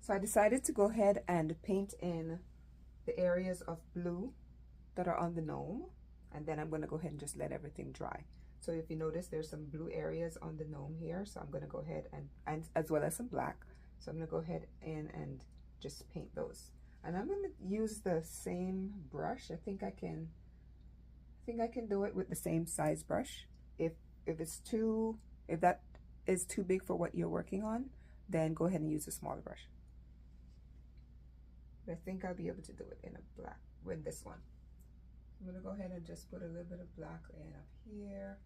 So I decided to go ahead and paint in the areas of blue that are on the gnome, and then I'm going to go ahead and just let everything dry. So if you notice, there's some blue areas on the gnome here, so I'm going to go ahead and as well as some black. So I'm going to go ahead and just paint those. And I'm going to use the same brush. I think I can do it with the same size brush. If that is too big for what you're working on, then go ahead and use a smaller brush. But I think I'll be able to do it in a black with this one. I'm going to go ahead and just put a little bit of black in up here.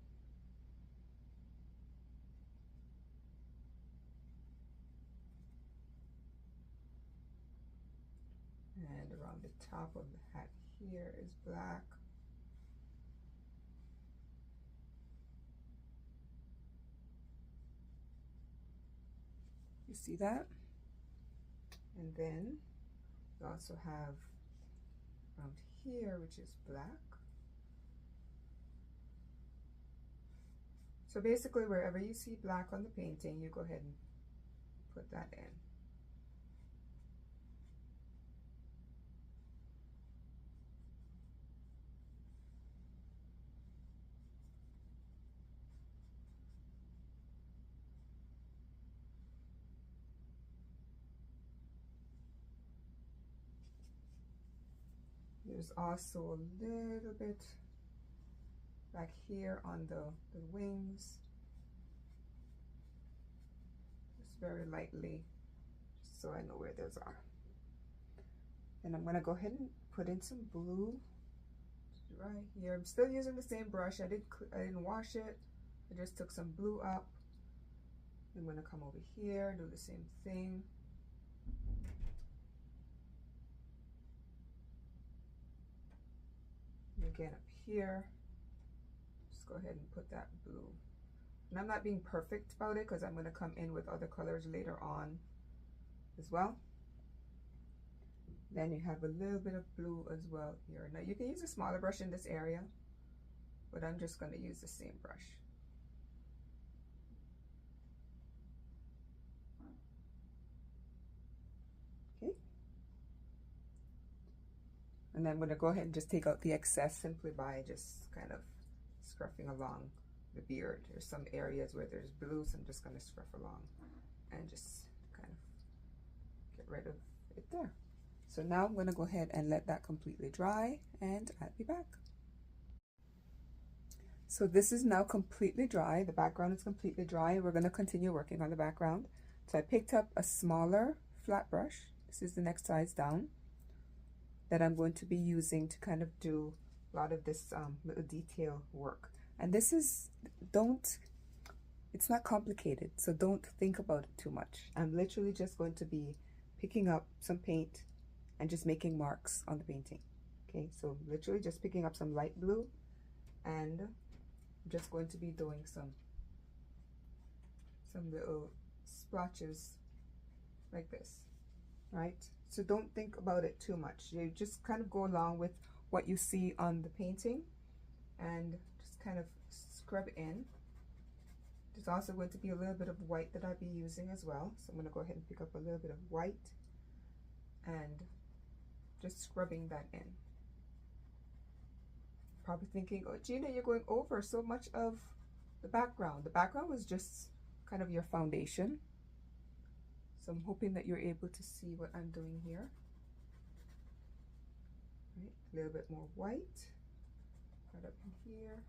And around the top of the hat here is black. You see that? And then we also have around here, which is black. So basically, wherever you see black on the painting, you go ahead and put that in. There's also a little bit back here on the wings, just very lightly, just so I know where those are. And I'm gonna go ahead and put in some blue right here. I'm still using the same brush. I didn't wash it. I just took some blue up. I'm gonna come over here, do the same thing. Again up here, just go ahead and put that blue. And I'm not being perfect about it because I'm going to come in with other colors later on as well. Then you have a little bit of blue as well here. Now you can use a smaller brush in this area, but I'm just going to use the same brush. Okay. And then I'm going to go ahead and just take out the excess simply by just kind of scruffing along the beard. There's some areas where there's blue, so I'm just going to scruff along and just kind of get rid of it there. So now I'm going to go ahead and let that completely dry, and I'll be back. So this is now completely dry. The background is completely dry. We're going to continue working on the background. So I picked up a smaller flat brush. This is the next size down that I'm going to be using to kind of do a lot of this little detail work. And this is, it's not complicated, so don't think about it too much. I'm literally just going to be picking up some paint and just making marks on the painting. Okay, so literally just picking up some light blue, and I'm just going to be doing some little splotches like this, right? So don't think about it too much. You just kind of go along with what you see on the painting and just kind of scrub in. There's also going to be a little bit of white that I'll be using as well. So I'm going to go ahead and pick up a little bit of white and just scrubbing that in. Probably thinking, oh Gina, you're going over so much of the background. The background was just kind of your foundation. So I'm hoping that you're able to see what I'm doing here. Right, a little bit more white right up in here.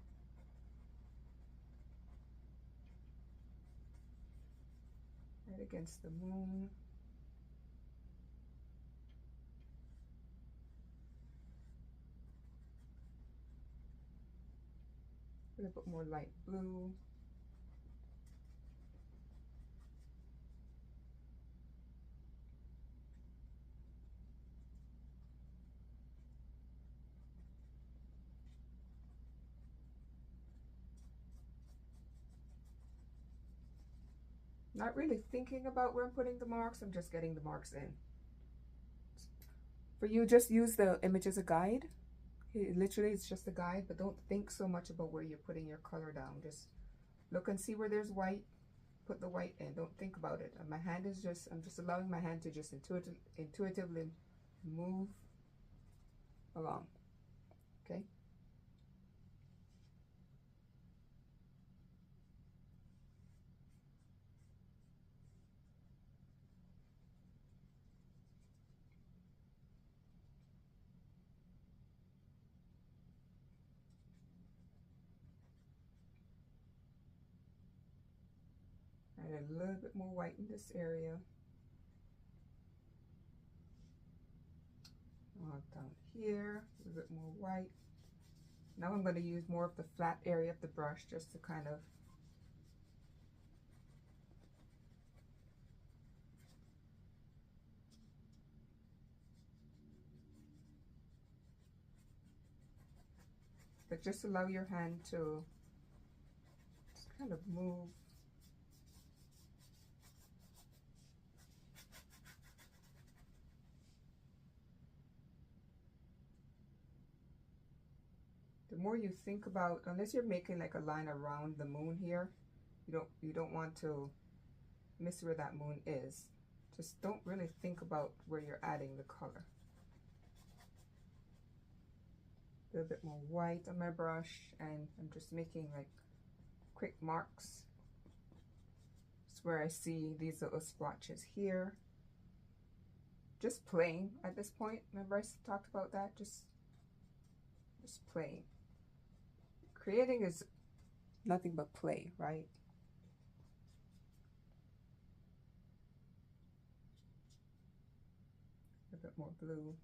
Right against the moon. A little bit more light blue. Not really thinking about where I'm putting the marks, I'm just getting the marks in. For you, just use the image as a guide. Literally, it's just a guide, but don't think so much about where you're putting your color down. Just look and see where there's white, put the white in. Don't think about it. My hand is just, I'm just allowing my hand to just intuitively move along. Okay. Add a little bit more white in this area. Down here, a little bit more white. Now I'm going to use more of the flat area of the brush just to kind of just allow your hand to just kind of move. The more you think about, unless you're making like a line around the moon here, you don't want to miss where that moon is. Just don't really think about where you're adding the color. A little bit more white on my brush, and I'm just making like quick marks. It's where I see these little splotches here. Just playing at this point. Remember I talked about that? Just playing. Creating is nothing but play, right? A bit more blue.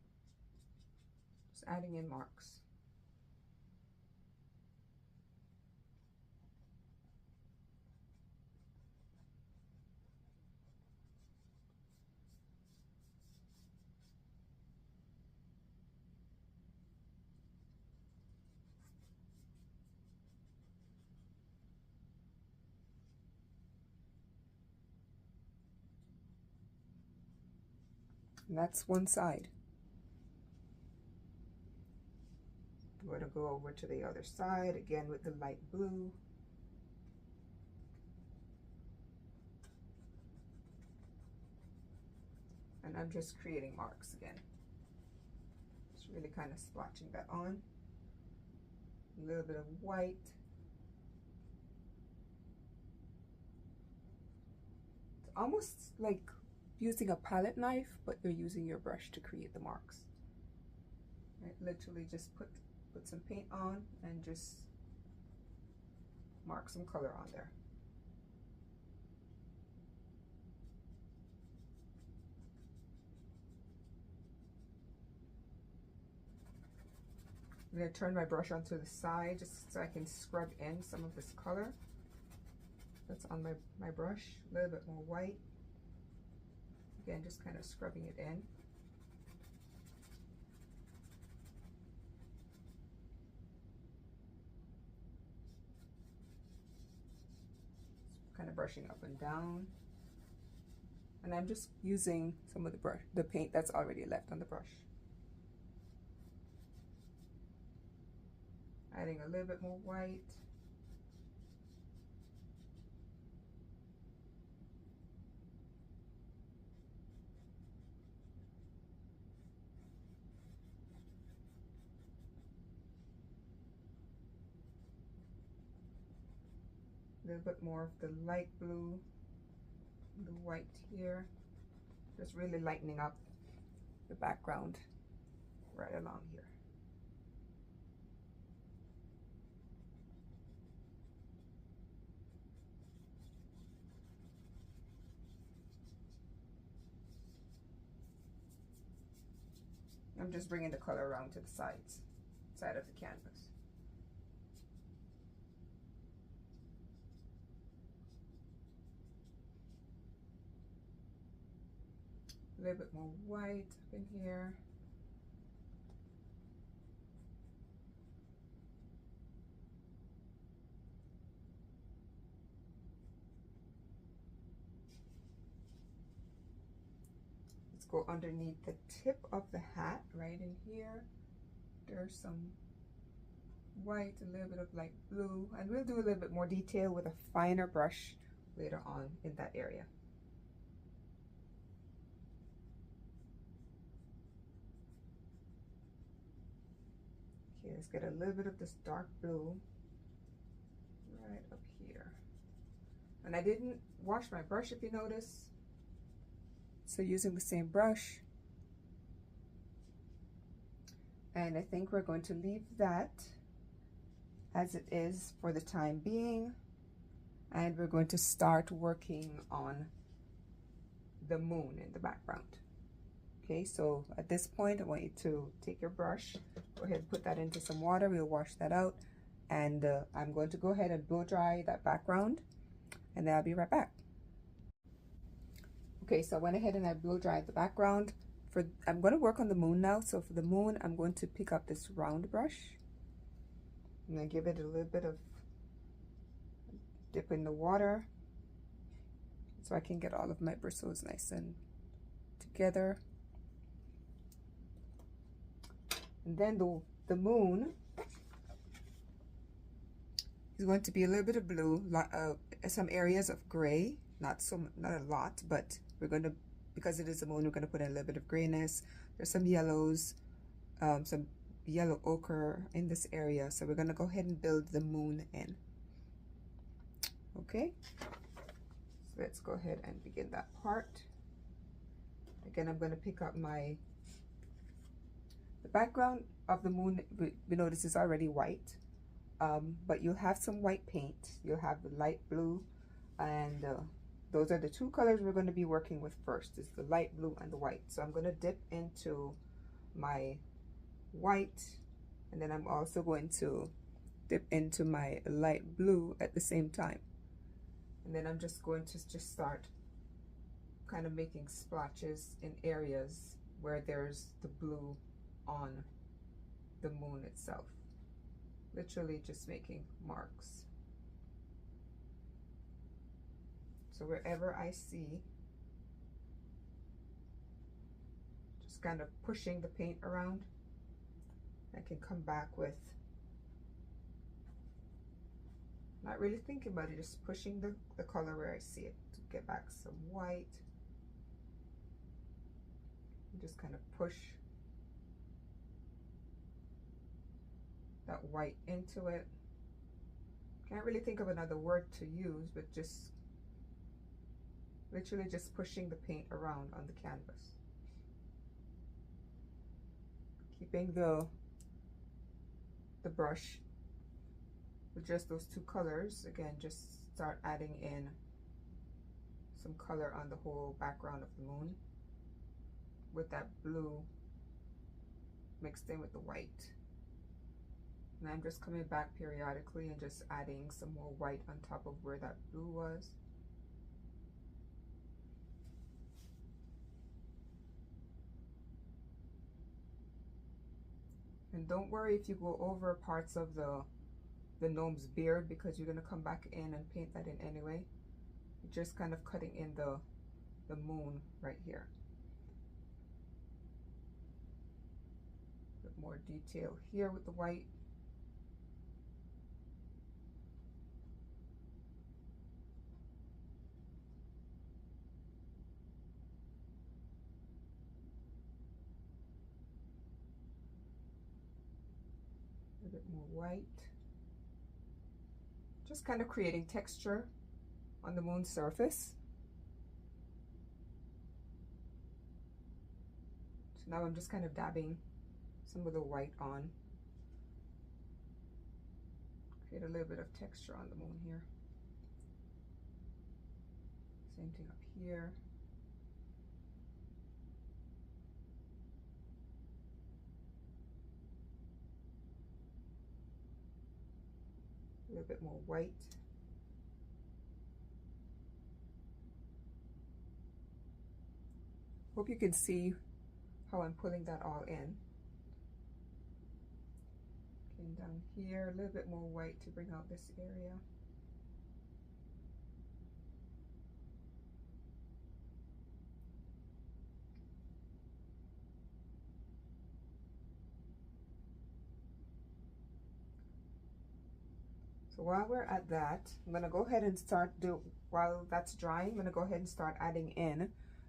Just adding in marks. And that's one side. I'm going to go over to the other side again with the light blue. And I'm just creating marks again. Just really kind of splotching that on. A little bit of white. It's almost like using a palette knife, but you're using your brush to create the marks. Right? Literally just put some paint on and just mark some color on there. I'm going to turn my brush onto the side just so I can scrub in some of this color that's on my brush. A little bit more white. Again, just kind of scrubbing it in. Kind of brushing up and down. And I'm just using some of the paint that's already left on the brush. Adding a little bit more white. A little bit more of the light blue, the white here. Just really lightening up the background right along here. I'm just bringing the color around to the side of the canvas. A little bit more white up in here. Let's go underneath the tip of the hat right in here. There's some white, a little bit of light blue, and we'll do a little bit more detail with a finer brush later on in that area. Okay, let's get a little bit of this dark blue right up here. And I didn't wash my brush, if you notice. So using the same brush. And I think we're going to leave that as it is for the time being. And we're going to start working on the moon in the background. Okay, so at this point, I want you to take your brush, go ahead and put that into some water. We'll wash that out. And I'm going to go ahead and blow dry that background. And then I'll be right back. Okay, so I went ahead and I blow dried the background. I'm going to work on the moon now. So for the moon, I'm going to pick up this round brush. I'm going to give it a little bit of dip in the water so I can get all of my bristles nice and together. And then the moon is going to be a little bit of blue, some areas of gray, not a lot, but we're going to, because it is the moon, we're going to put in a little bit of grayness. There's some yellows, some yellow ochre in this area, so we're going to go ahead and build the moon in. Okay, so let's go ahead and begin that part. Again, I'm going to pick up the background of the moon. We notice is already white, but you'll have some white paint. You'll have the light blue, and those are the two colors we're going to be working with first, is the light blue and the white. So I'm going to dip into my white, and then I'm also going to dip into my light blue at the same time. And then I'm just going to just start kind of making splotches in areas where there's the blue on the moon itself. Literally just making marks. So wherever I see, just kind of pushing the paint around, I can come back with, not really thinking about it, just pushing the color where I see it to get back some white. Just kind of push that white into it. Can't really think of another word to use, but just literally just pushing the paint around on the canvas. Keeping the brush with just those two colors. Again, just start adding in some color on the whole background of the moon with that blue mixed in with the white. And I'm just coming back periodically and just adding some more white on top of where that blue was. And don't worry if you go over parts of the gnome's beard, because you're going to come back in and paint that in anyway. You're just kind of cutting in the moon right here. A bit more detail here with the white. A bit more white. Just kind of creating texture on the moon's surface. So now I'm just kind of dabbing some of the white on. Create a little bit of texture on the moon here. Same thing up here. A little bit more white. Hope you can see how I'm pulling that all in. Came down here, a little bit more white to bring out this area. So while we're at that, I'm gonna go ahead and while that's drying, I'm gonna go ahead and start adding in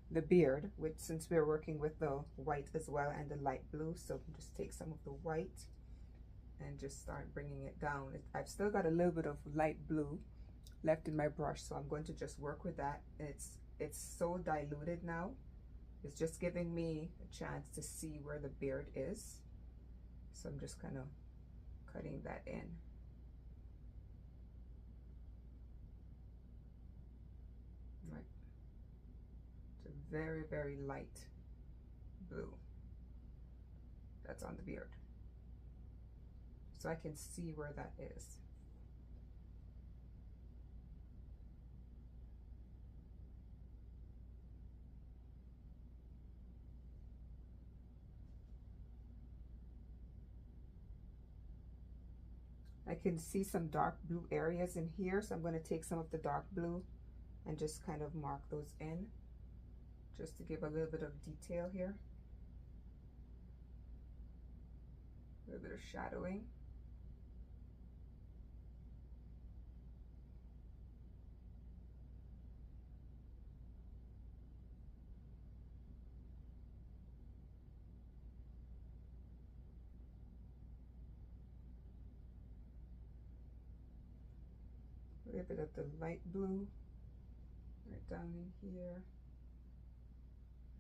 the beard, which since we're working with the white as well and the light blue, so just take some of the white and just start bringing it down. I've still got a little bit of light blue left in my brush, so I'm going to just work with that. It's so diluted now. It's just giving me a chance to see where the beard is. So I'm just kind of cutting that in. Right. It's a very, very light blue that's on the beard. So I can see where that is. I can see some dark blue areas in here, so I'm going to take some of the dark blue and just kind of mark those in, just to give a little bit of detail here. A little bit of shadowing. A little bit of the light blue right down in here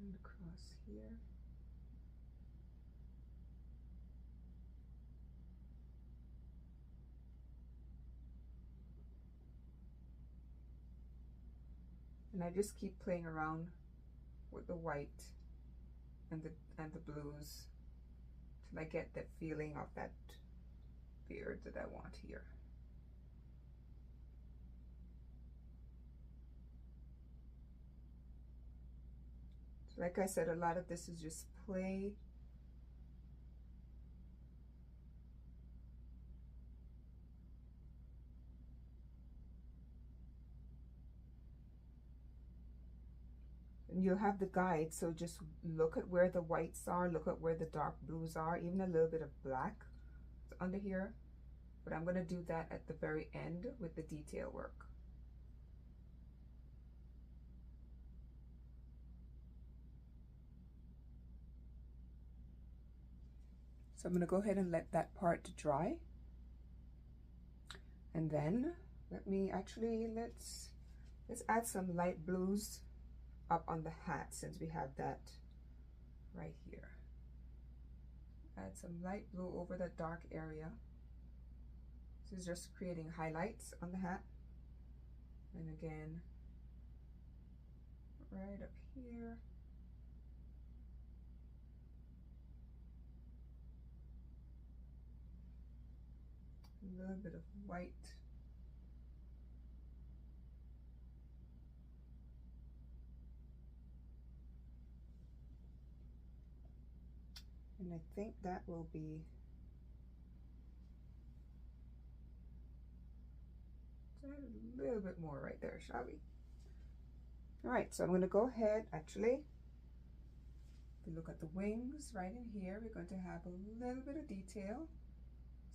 and across here. And I just keep playing around with the white and the blues till I get the feeling of that beard that I want here. So like I said, a lot of this is just play. And you'll have the guide, so just look at where the whites are, look at where the dark blues are, even a little bit of black under here. But I'm going to do that at the very end with the detail work. So I'm going to go ahead and let that part dry. And then let's add some light blues up on the hat, since we have that right here. Add some light blue over that dark area. This is just creating highlights on the hat. And again, right up here. A little bit of white. And I think that will be a little bit more right there, shall we? All right, so I'm going to go ahead, actually, if you look at the wings right in here, we're going to have a little bit of detail.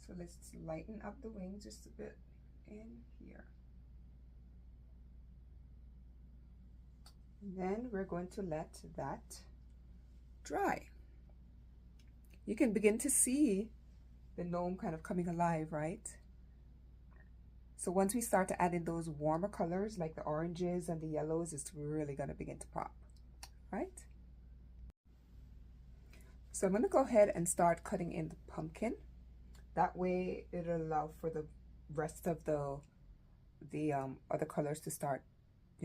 So let's lighten up the wings just a bit in here. And then we're going to let that dry. You can begin to see the gnome kind of coming alive, right? So once we start to add in those warmer colors like the oranges and the yellows, it's really going to begin to pop, right? So I'm going to go ahead and start cutting in the pumpkin. That way it'll allow for the rest of the other colors to start,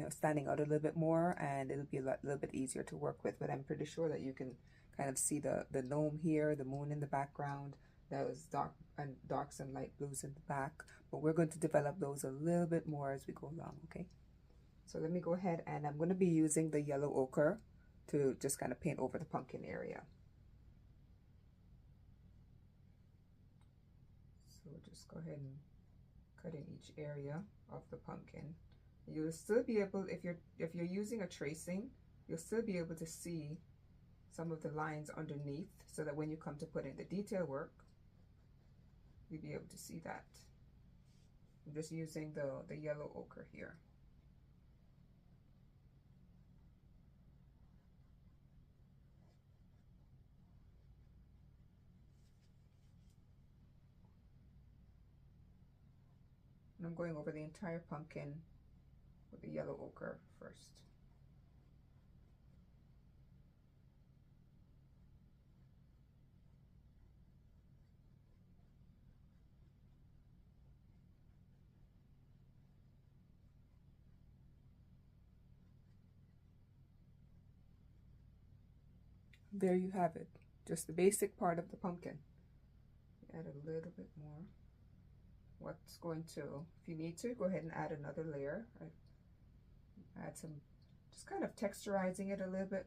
standing out a little bit more, and it'll be a little bit easier to work with. But I'm pretty sure that you can kind of see the gnome here, the moon in the background, those darks and light blues in the back. But we're going to develop those a little bit more as we go along, okay? So let me go ahead, and I'm going to be using the yellow ochre to just kind of paint over the pumpkin area. So just go ahead and cut in each area of the pumpkin. You'll still be able, if you're using a tracing, you'll still be able to see some of the lines underneath, so that when you come to put in the detail work, you'll be able to see that. I'm just using the yellow ochre here. And I'm going over the entire pumpkin with the yellow ochre first. There you have it, just the basic part of the pumpkin. Add a little bit more. What's going to, if you need to, go ahead and add another layer. Add some, just kind of texturizing it a little bit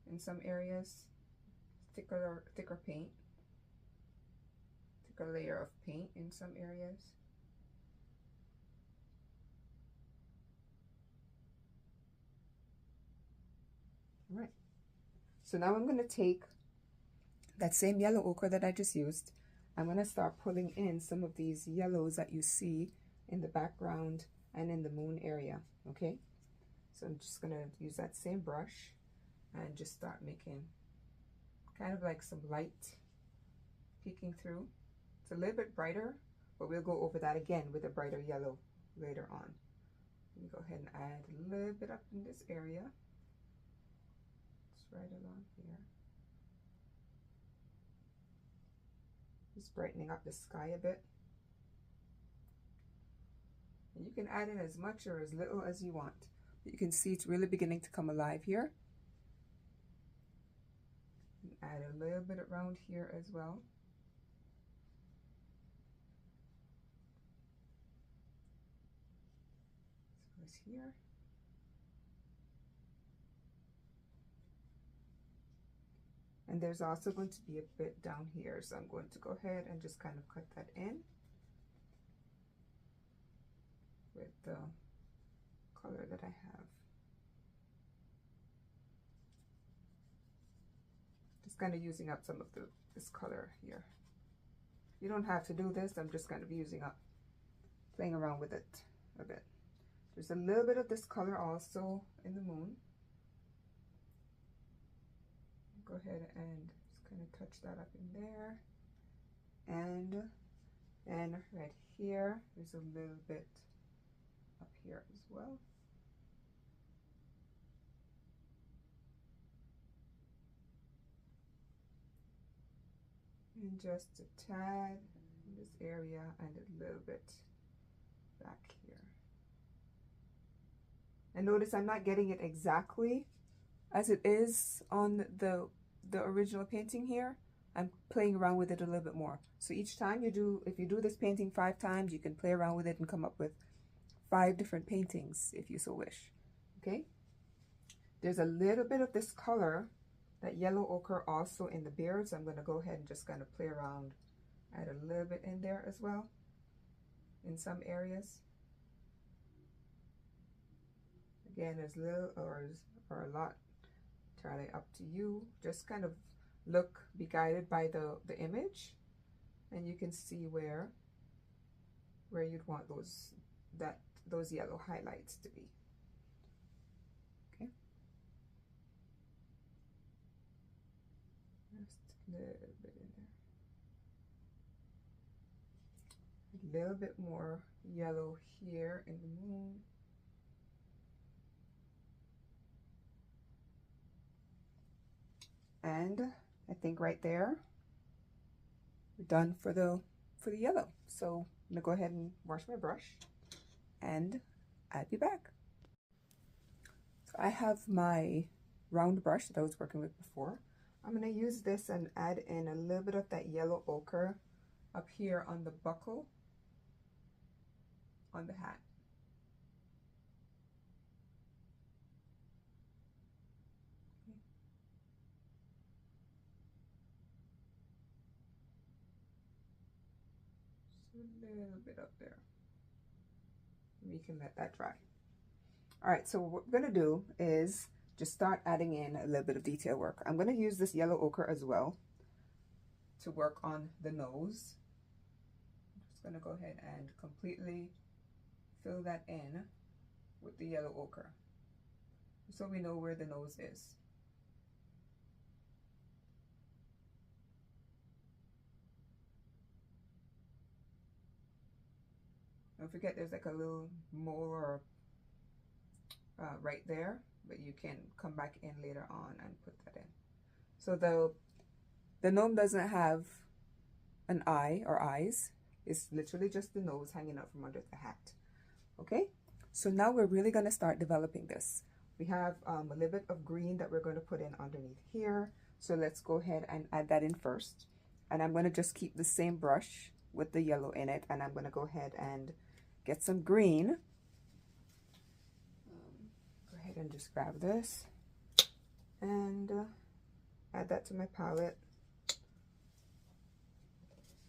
in some areas. Thicker paint. Thicker layer of paint in some areas. All right. So now I'm going to take that same yellow ochre that I just used. I'm going to start pulling in some of these yellows that you see in the background and in the moon area, okay? So I'm just going to use that same brush and just start making kind of like some light peeking through. It's a little bit brighter, but we'll go over that again with a brighter yellow later on. Let me go ahead and add a little bit up in this area. It's right along here. Just brightening up the sky a bit. And you can add in as much or as little as you want. But you can see it's really beginning to come alive here. And add a little bit around here as well. So it's here. And there's also going to be a bit down here, so I'm going to go ahead and just kind of cut that in with the color that I have. Just kind of using up some of this color here. You don't have to do this, I'm just kind of using up, playing around with it a bit. There's a little bit of this color also in the moon. Go ahead and just kind of touch that up in there. And then right here, there's a little bit up here as well. And just a tad in this area and a little bit back here. And notice I'm not getting it exactly as it is on the original painting here. I'm playing around with it a little bit more. So each time you do, if you do this painting 5 times, you can play around with it and come up with 5 different paintings if you so wish. Okay? There's a little bit of this color, that yellow ochre, also in the beard, so I'm going to go ahead and just kind of play around, add a little bit in there as well in some areas. Again, there's little or a lot, entirely up to you. Just kind of look, be guided by the image, and you can see where you'd want those yellow highlights to be. Okay. Just a little bit in there. A little bit more yellow here in the moon. And I think right there, we're done for the yellow. So I'm gonna go ahead and wash my brush, and I'll be back. So I have my round brush that I was working with before. I'm gonna use this and add in a little bit of that yellow ochre up here on the buckle on the hat. A little bit up there. We can let that dry. All right, so what we're gonna do is just start adding in a little bit of detail work. I'm gonna use this yellow ochre as well to work on the nose. I'm just going to go ahead and completely fill that in with the yellow ochre, so we know where the nose is. Don't forget there's like a little mole or right there, but you can come back in later on and put that in. So the gnome doesn't have an eye or eyes. It's literally just the nose hanging out from under the hat. Okay, so now we're really going to start developing this. We have a little bit of green that we're going to put in underneath here. So let's go ahead and add that in first. And I'm going to just keep the same brush with the yellow in it, and I'm going to go ahead and get some green. Go ahead and just grab this and add that to my palette.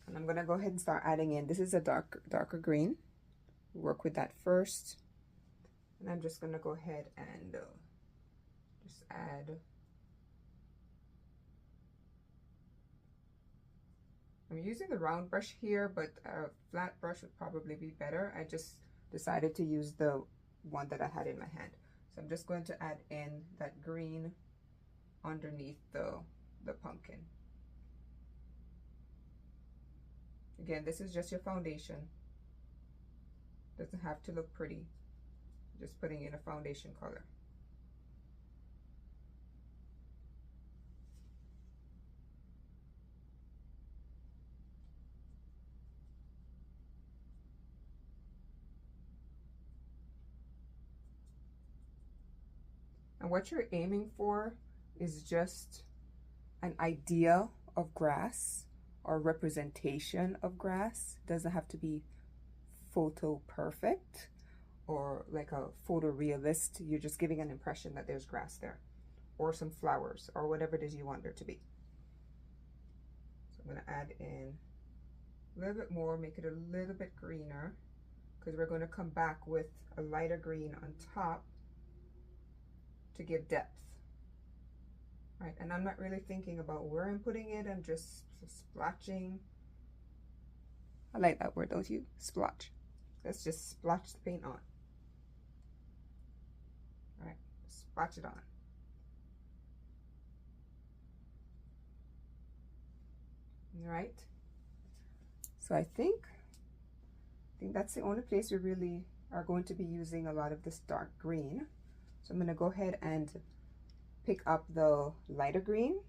And I'm going to go ahead and start adding in. This is a darker green. Work with that first. And I'm just going to go ahead and just add. I'm using the round brush here, but a flat brush would probably be better. I just decided to use the one that I had in my hand. So I'm just going to add in that green underneath the pumpkin. Again, this is just your foundation. Doesn't have to look pretty. Just putting in a foundation color. And what you're aiming for is just an idea of grass or representation of grass. It doesn't have to be photo perfect or like a photorealist. You're just giving an impression that there's grass there or some flowers or whatever it is you want there to be. So I'm going to add in a little bit more, make it a little bit greener, because we're going to come back with a lighter green on top to give depth. Right, and I'm not really thinking about where I'm putting it. I'm just splotching. I like that word, don't you? Splotch. Let's just splotch the paint on. All right, splotch it on. All right. So I think that's the only place we really are going to be using a lot of this dark green. So I'm going to go ahead and pick up the lighter green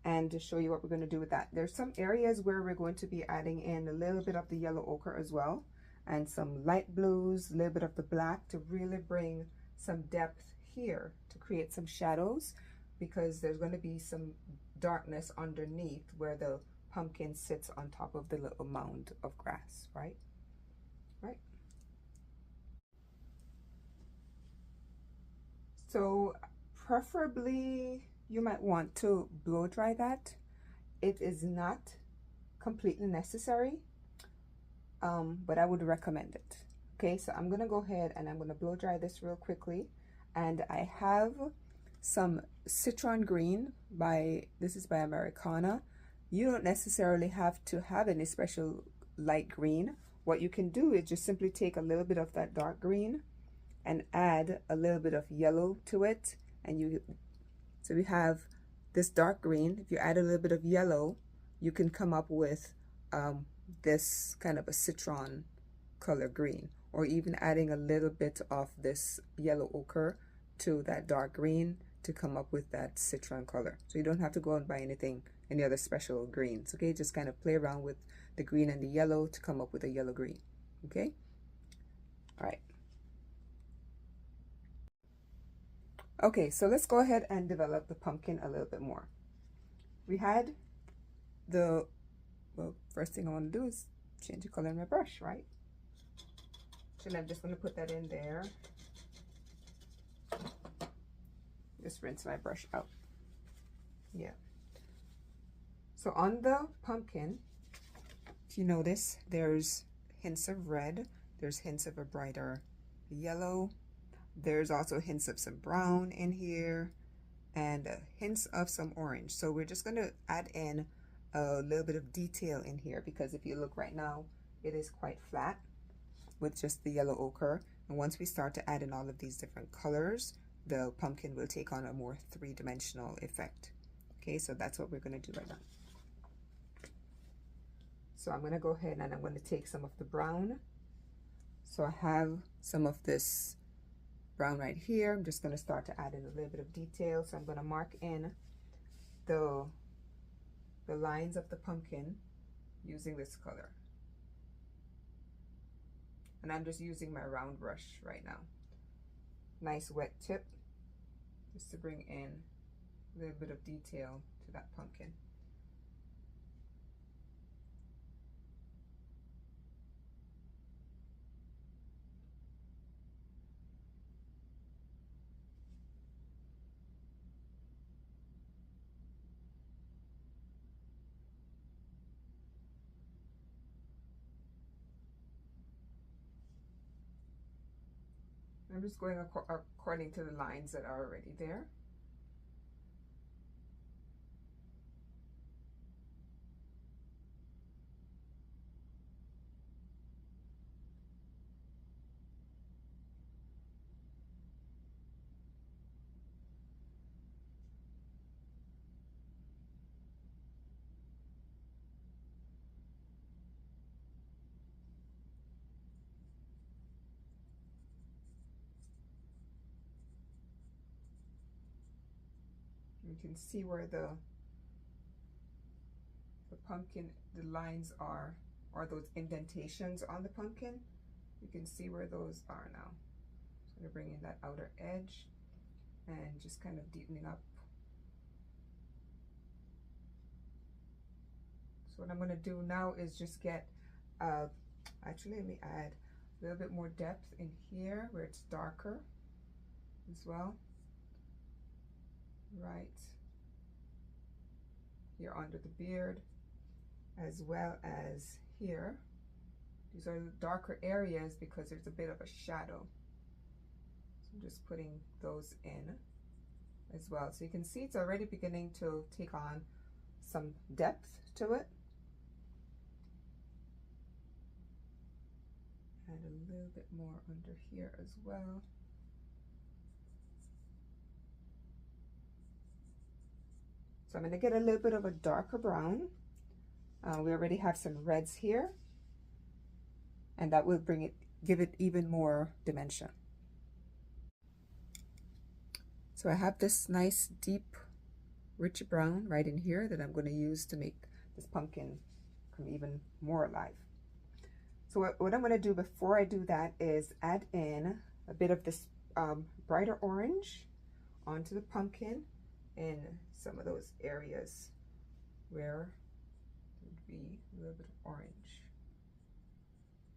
and to show you what we're going to do with that. There's some areas where we're going to be adding in a little bit of the yellow ochre as well, and some light blues, a little bit of the black to really bring some depth here to create some shadows, because there's going to be some darkness underneath where the pumpkin sits on top of the little mound of grass, right? Right. So preferably you might want to blow dry that. It is not completely necessary, but I would recommend it. Okay, so I'm gonna go ahead and I'm gonna blow dry this real quickly. And I have some citron green this is by Americana. You don't necessarily have to have any special light green. What you can do is just simply take a little bit of that dark green and add a little bit of yellow to it, and so we have this dark green. If you add a little bit of yellow, you can come up with this kind of a citron color green, or even adding a little bit of this yellow ochre to that dark green to come up with that citron color. So you don't have to go and buy any other special greens. Okay, just kind of play around with the green and the yellow to come up with a yellow green. Okay, all right. Okay, so let's go ahead and develop the pumpkin a little bit more. We had well, first thing I want to do is change the color in my brush, right? So I'm just going to put that in there. Just rinse my brush out. Yeah. So on the pumpkin, if you notice, there's hints of red, there's hints of a brighter yellow, there's also hints of some brown in here, and hints of some orange. So we're just going to add in a little bit of detail in here, because if you look right now, it is quite flat with just the yellow ochre. And once we start to add in all of these different colors, the pumpkin will take on a more three-dimensional effect. Okay, so that's what we're going to do right now. So I'm going to go ahead and I'm going to take some of the brown. So I have some of this brown right here. I'm just going to start to add in a little bit of detail. So I'm going to mark in the lines of the pumpkin using this color. And I'm just using my round brush right now. Nice wet tip, just to bring in a little bit of detail to that pumpkin. I'm just going according to the lines that are already there. You can see where the pumpkin, the lines are, or those indentations on the pumpkin. You can see where those are now. So I'm going to bring in that outer edge and just kind of deepening up. So what I'm going to do now is just get, actually let me add a little bit more depth in here where it's darker as well. Right here under the beard, as well as here. These are the darker areas because there's a bit of a shadow. So I'm just putting those in as well. So you can see it's already beginning to take on some depth to it. Add a little bit more under here as well. So I'm going to get a little bit of a darker brown. We already have some reds here, and that will give it even more dimension. So I have this nice deep rich brown right in here that I'm going to use to make this pumpkin come even more alive. So what I'm going to do before I do that is add in a bit of this brighter orange onto the pumpkin in some of those areas where there would be a little bit of orange.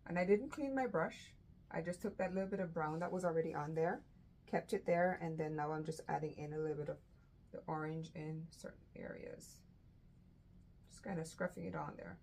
And I didn't clean my brush. I just took that little bit of brown that was already on there, kept it there, and then now I'm just adding in a little bit of the orange in certain areas. Just kind of scruffing it on there.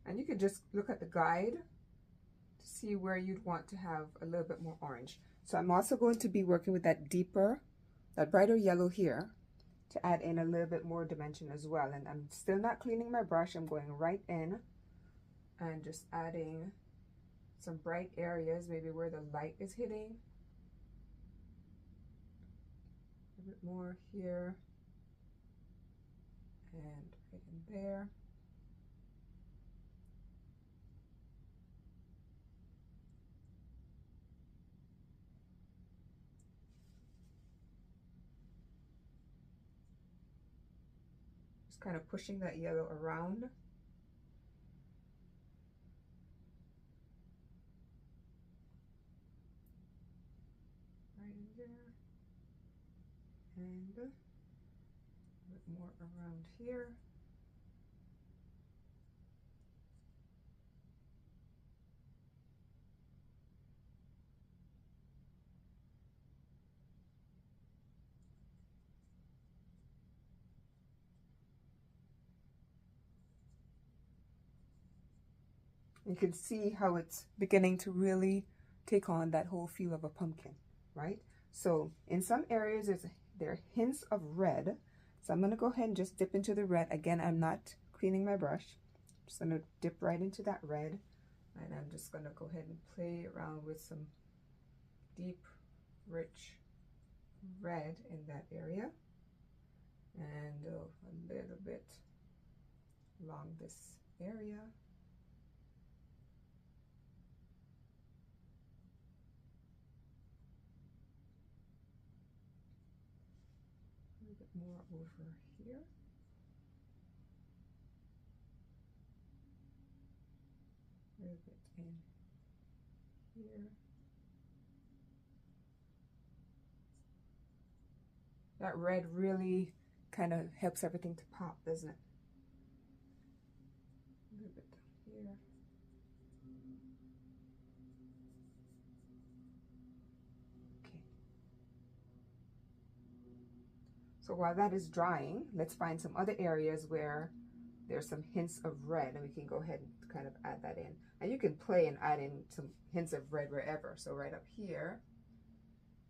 And you could just look at the guide to see where you'd want to have a little bit more orange. So I'm also going to be working with that brighter yellow here to add in a little bit more dimension as well. And I'm still not cleaning my brush. I'm going right in and just adding some bright areas, maybe where the light is hitting. A bit more here and right in there. Just kind of pushing that yellow around. Right in there. And bit more around here. You can see how it's beginning to really take on that whole feel of a pumpkin, right? So in some areas there are hints of red. So I'm going to go ahead and just dip into the red. Again, I'm not cleaning my brush. I'm just going to dip right into that red. And I'm just going to go ahead and play around with some deep, rich red in that area. And a little bit along this area. A little bit more over here. A little bit in here. That red really kind of helps everything to pop, doesn't it? A little bit down here. Okay. So while that is drying, let's find some other areas where there's some hints of red, and we can go ahead and kind of add that in. And you can play and add in some hints of red wherever. So right up here,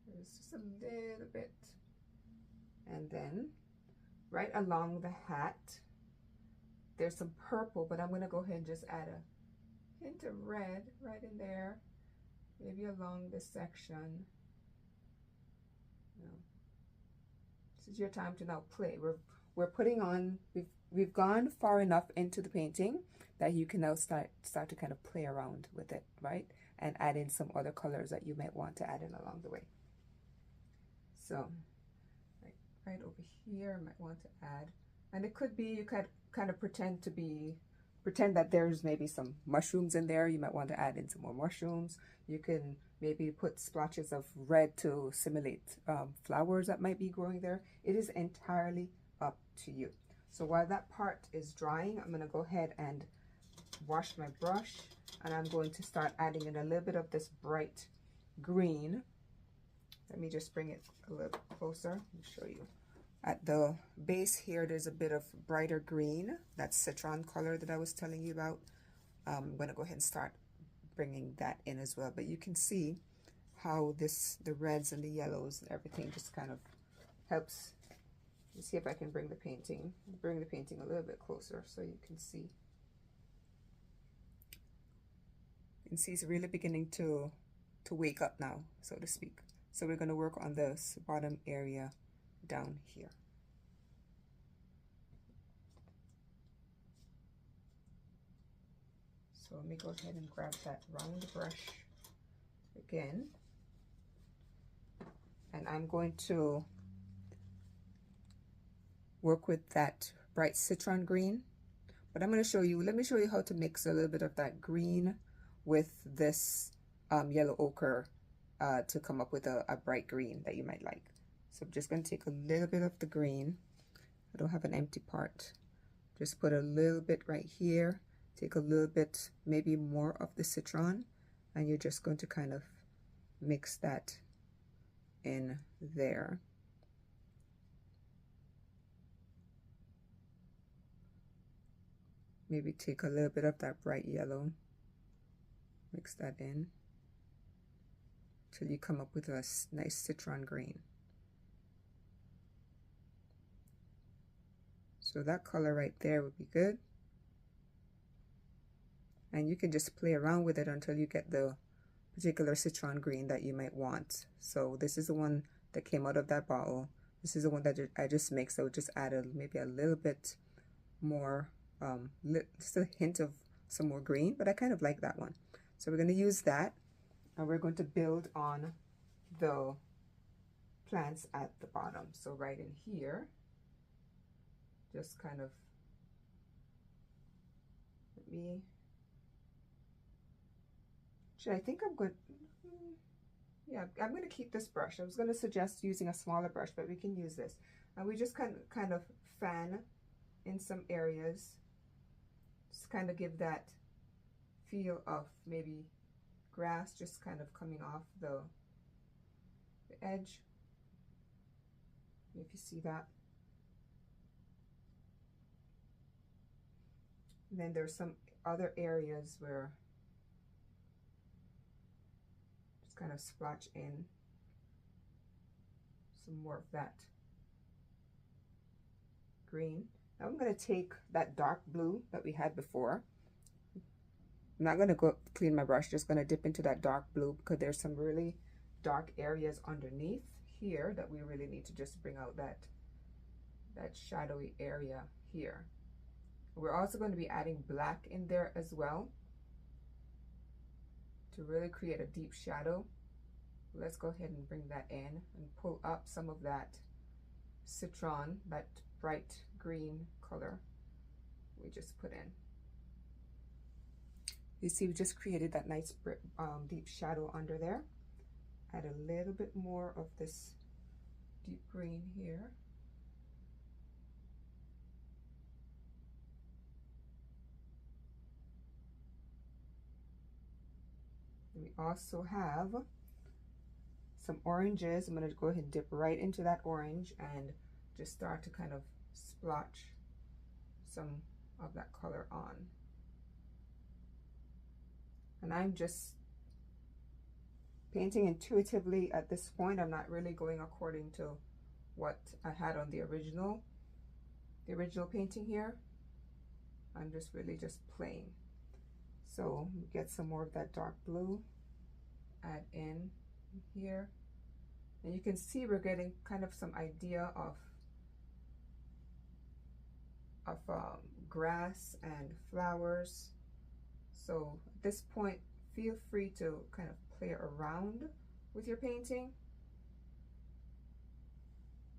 there's just a little bit. And then right along the hat, there's some purple, but I'm going to go ahead and just add a hint of red right in there, maybe along this section. This is your time to now play. We're putting on, we've gone far enough into the painting that you can now start to kind of play around with it, right? And add in some other colors that you might want to add in along the way. So right over here, I might want to add, and it could be, you could kind of pretend that there's maybe some mushrooms in there. You might want to add in some more mushrooms. You can maybe put splotches of red to simulate flowers that might be growing there. It is entirely up to you. So while that part is drying, I'm going to go ahead and wash my brush, and I'm going to start adding in a little bit of this bright green. Let me just bring it a little closer and show you. At the base here, there's a bit of brighter green, that citron color that I was telling you about. I'm going to go ahead and start bringing that in as well. But you can see how the reds and the yellows and everything just kind of helps. Let's see if I can bring the painting a little bit closer so you can see. You can see it's really beginning to wake up now, so to speak. So we're going to work on this bottom area down here. So let me go ahead and grab that round brush again, and I'm going to work with that bright citron green, but I'm going to show you, let me show you how to mix a little bit of that green with this yellow ochre to come up with a bright green that you might like. So I'm just going to take a little bit of the green. I don't have an empty part. Just put a little bit right here. Take a little bit, maybe more of the citron, and you're just going to kind of mix that in there. Maybe take a little bit of that bright yellow, mix that in till you come up with a nice citron green. So that color right there would be good. And you can just play around with it until you get the particular citron green that you might want. So this is the one that came out of that bottle. This is the one that I just mixed. I would just add maybe a little bit more, just a hint of some more green, but I kind of like that one. So we're going to use that, and we're going to build on the plants at the bottom. So right in here, just kind of, I think I'm good. Yeah, I'm going to keep this brush. I was going to suggest using a smaller brush, but we can use this. And we just kind of fan in some areas, just kind of give that feel of maybe grass just kind of coming off the edge, if you see that. And then there's some other areas where just kind of splotch in some more of that green. Now I'm going to take that dark blue that we had before. I'm not going to go clean my brush, just going to dip into that dark blue because there's some really dark areas underneath here that we really need to just bring out that shadowy area here. We're also going to be adding black in there as well to really create a deep shadow. Let's go ahead and bring that in and pull up some of that citron, that bright green color we just put in. You see, we just created that nice deep shadow under there. Add a little bit more of this deep green here. We also have some oranges. I'm going to go ahead and dip right into that orange and just start to kind of splotch some of that color on. And I'm just painting intuitively at this point. I'm not really going according to what I had on the original painting here. I'm just really just playing. So get some more of that dark blue, add in here, and you can see we're getting kind of some idea of grass and flowers. So at this point, feel free to kind of play around with your painting.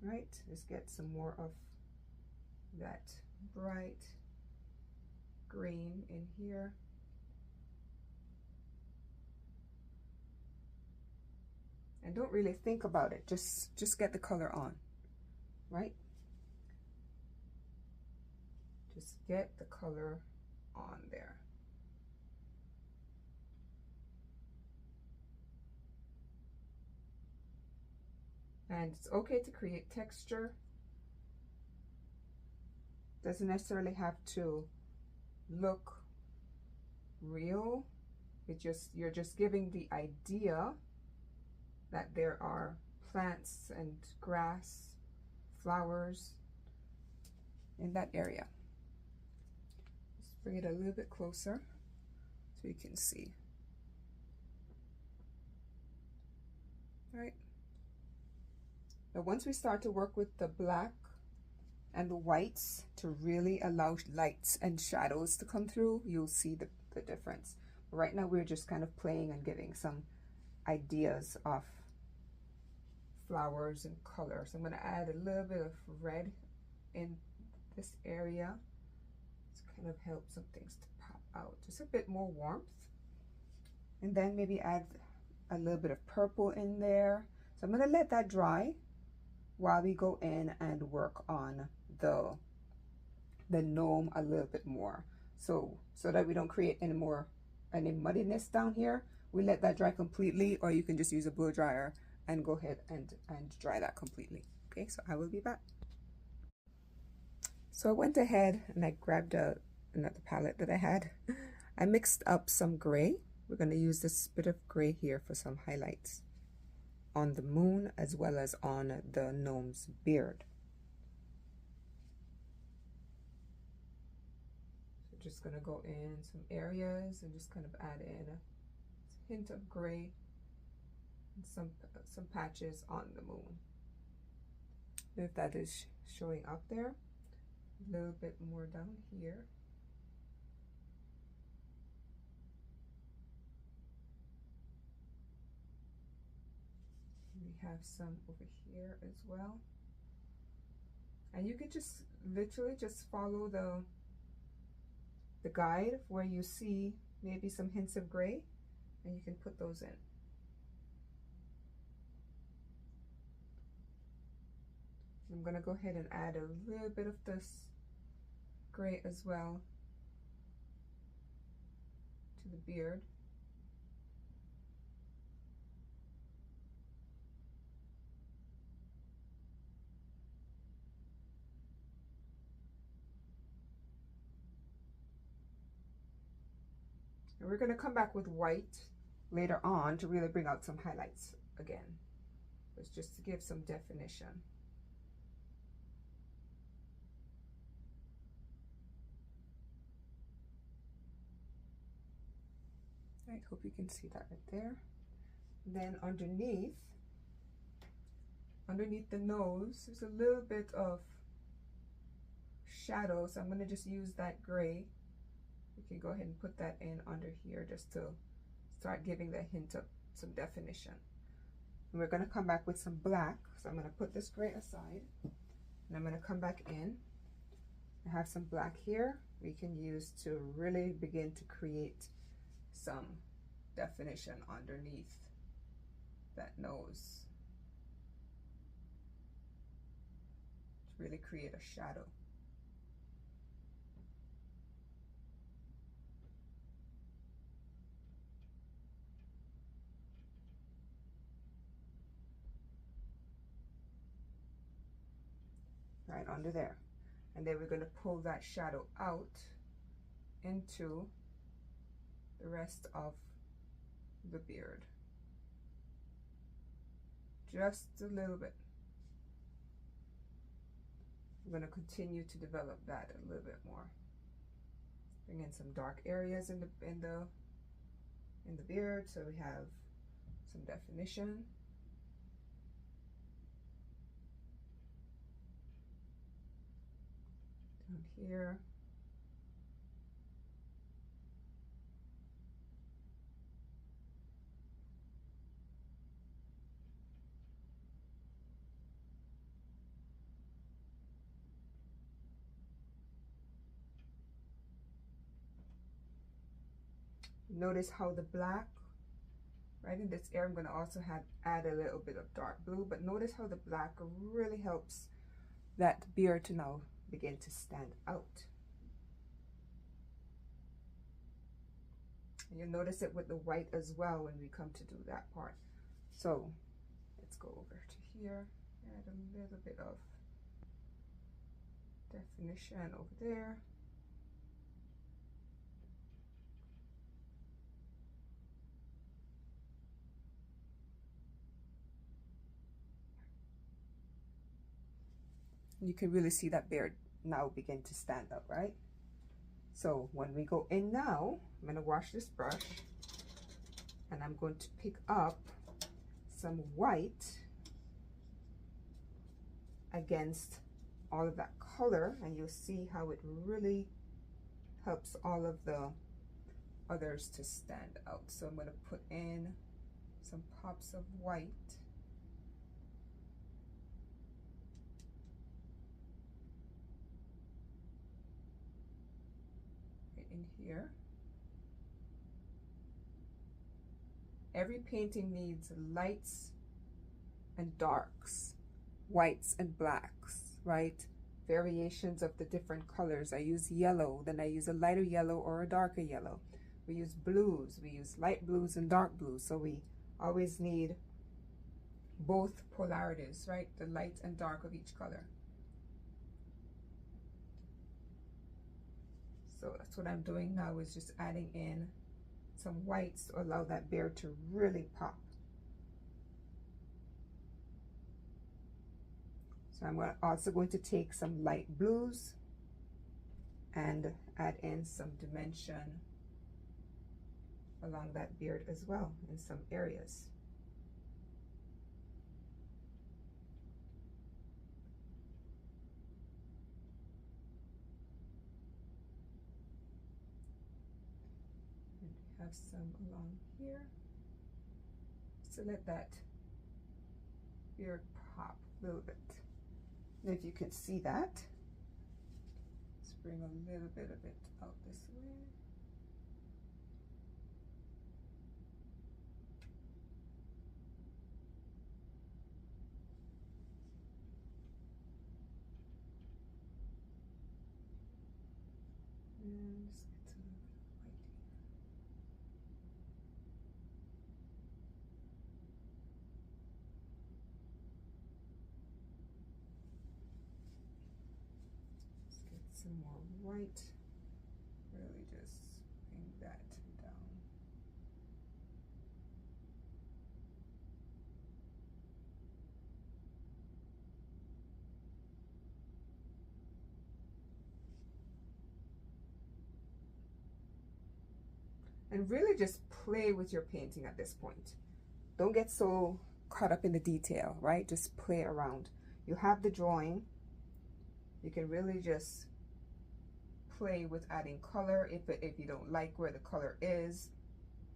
Right, just get some more of that bright green in here. And don't really think about it, just get the color on, right? Just get the color on there. And it's okay to create texture. Doesn't necessarily have to look real. You're just giving the idea that there are plants and grass, flowers in that area. Just bring it a little bit closer so you can see. All right. Now once we start to work with the black and the whites to really allow lights and shadows to come through, you'll see the difference. Right now we're just kind of playing and giving some ideas of flowers and colors. I'm going to add a little bit of red in this area to kind of help some things to pop out, just a bit more warmth. And then maybe add a little bit of purple in there. So I'm going to let that dry while we go in and work on the gnome a little bit more, so that we don't create any muddiness down here. We let that dry completely, or you can just use a blow dryer and go ahead and dry that completely. Okay, so I will be back. So I went ahead and I grabbed another palette that I had. I mixed up some gray. We're going to use this bit of gray here for some highlights on the moon as well as on the gnome's beard. So just going to go in some areas and just kind of add in a hint of gray and some patches on the moon. If that is showing up there, a little bit more down here. We have some over here as well. And you could just literally just follow the guide where you see maybe some hints of gray, and you can put those in. I'm going to go ahead and add a little bit of this gray as well to the beard. And we're going to come back with white later on to really bring out some highlights again. It's just to give some definition. I hope you can see that right there. Then underneath the nose, there's a little bit of shadow, so I'm going to just use that gray. We can go ahead and put that in under here just to start giving that hint of some definition. And we're going to come back with some black, so I'm going to put this gray aside, and I'm going to come back in. I have some black here we can use to really begin to create some definition underneath that nose, to really create a shadow. Right under there. And then we're going to pull that shadow out into the rest of the beard. Just a little bit. I'm going to continue to develop that a little bit more. Bring in some dark areas in the beard, so we have some definition. Down here. Notice how the black, right in this area, I'm going to also add a little bit of dark blue, but notice how the black really helps that beard to now begin to stand out. And you'll notice it with the white as well when we come to do that part. So let's go over to here, add a little bit of definition over there. You can really see that beard now begin to stand up, right? So when we go in now, I'm going to wash this brush, and I'm going to pick up some white against all of that color, and you'll see how it really helps all of the others to stand out. So I'm going to put in some pops of white. In here. Every painting needs lights and darks, whites and blacks, right? Variations of the different colors. I use yellow, then I use a lighter yellow or a darker yellow. We use blues, we use light blues and dark blues. So we always need both polarities, right? The light and dark of each color. So that's what I'm doing now, is just adding in some whites to allow that beard to really pop. So I'm also going to take some light blues and add in some dimension along that beard as well in some areas. Have some along here, so let that beard pop a little bit. And if you can see that, let's bring a little bit of it out this way. white. Really just bring that down. And really just play with your painting at this point. Don't get so caught up in the detail, right? Just play around. You have the drawing. You can really just play with adding color. If you don't like where the color is,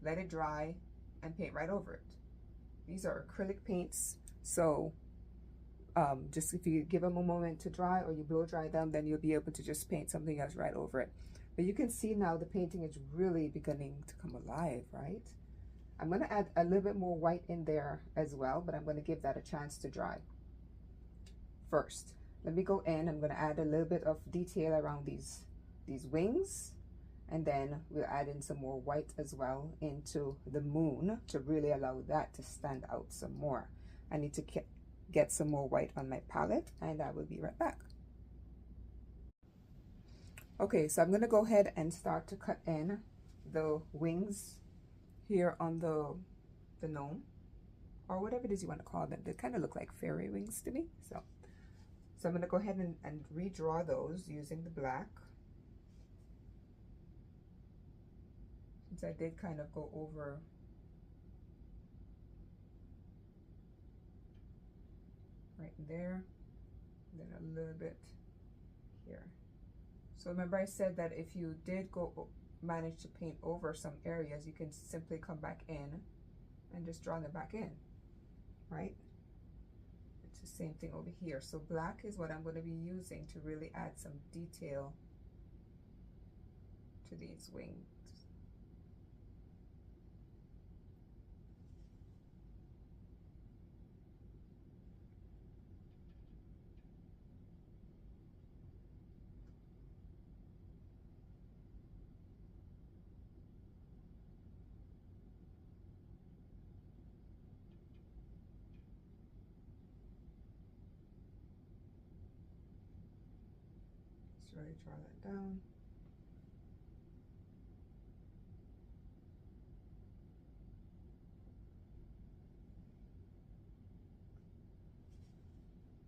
let it dry and paint right over it. These are acrylic paints, so just if you give them a moment to dry or you blow dry them, then you'll be able to just paint something else right over it. But you can see now the painting is really beginning to come alive, right? I'm going to add a little bit more white in there as well, but I'm going to give that a chance to dry first. Let me go in. I'm going to add a little bit of detail around these wings, and then we'll add in some more white as well into the moon to really allow that to stand out some more. I need to get some more white on my palette, and I will be right back. Okay, so I'm going to go ahead and start to cut in the wings here on the gnome, or whatever it is you want to call them. They kind of look like fairy wings to me. So I'm going to go ahead and redraw those using the black. Since I did kind of go over right there, and then a little bit here. So remember I said that if you did manage to paint over some areas, you can simply come back in and just draw them back in, right? It's the same thing over here. So black is what I'm going to be using to really add some detail to these wings. Just really draw that down.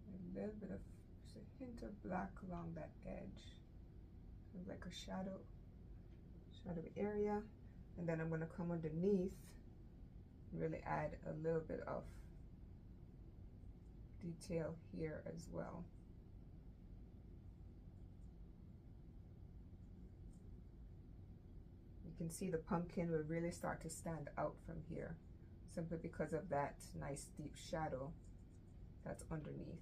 A little bit of, just a hint of black along that edge, like a shadowy area. And then I'm going to come underneath and really add a little bit of detail here as well. You can see the pumpkin will really start to stand out from here, simply because of that nice deep shadow that's underneath.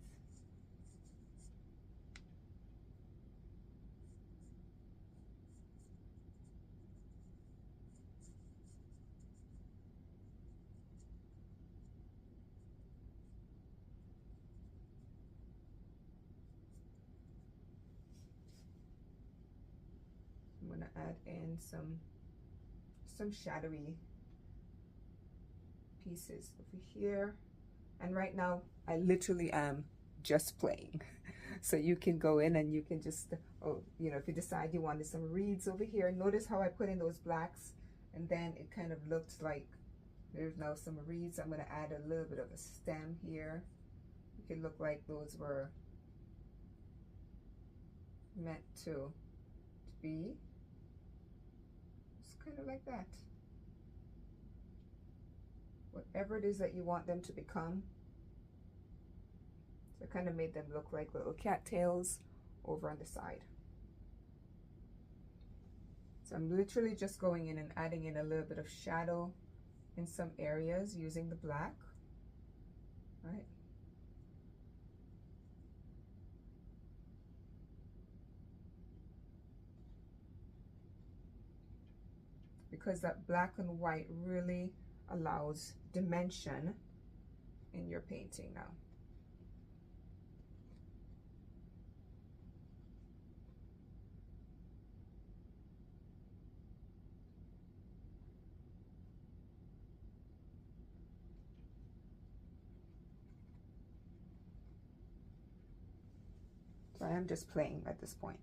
I'm going to add in some shadowy pieces over here. And right now I literally am just playing. So you can go in and you can just, you know, if you decide you wanted some reeds over here, notice how I put in those blacks and then it kind of looked like there's now some reeds. I'm going to add a little bit of a stem here. It could look like those were meant to be. Just kind of like that. Whatever it is that you want them to become. So I kind of made them look like little cattails over on the side. So I'm literally just going in and adding in a little bit of shadow in some areas using the black, right? Because that black and white really allows dimension in your painting now. So I am just playing at this point.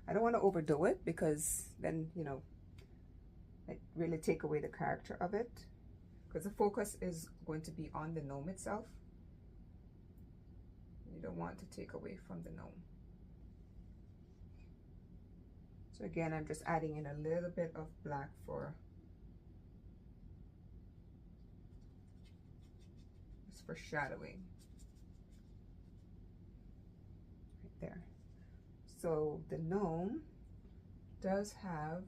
I don't want to overdo it because then, you know, like really take away the character of it, because the focus is going to be on the gnome itself. You don't want to take away from the gnome. So again, I'm just adding in a little bit of black for shadowing right there. So the gnome does have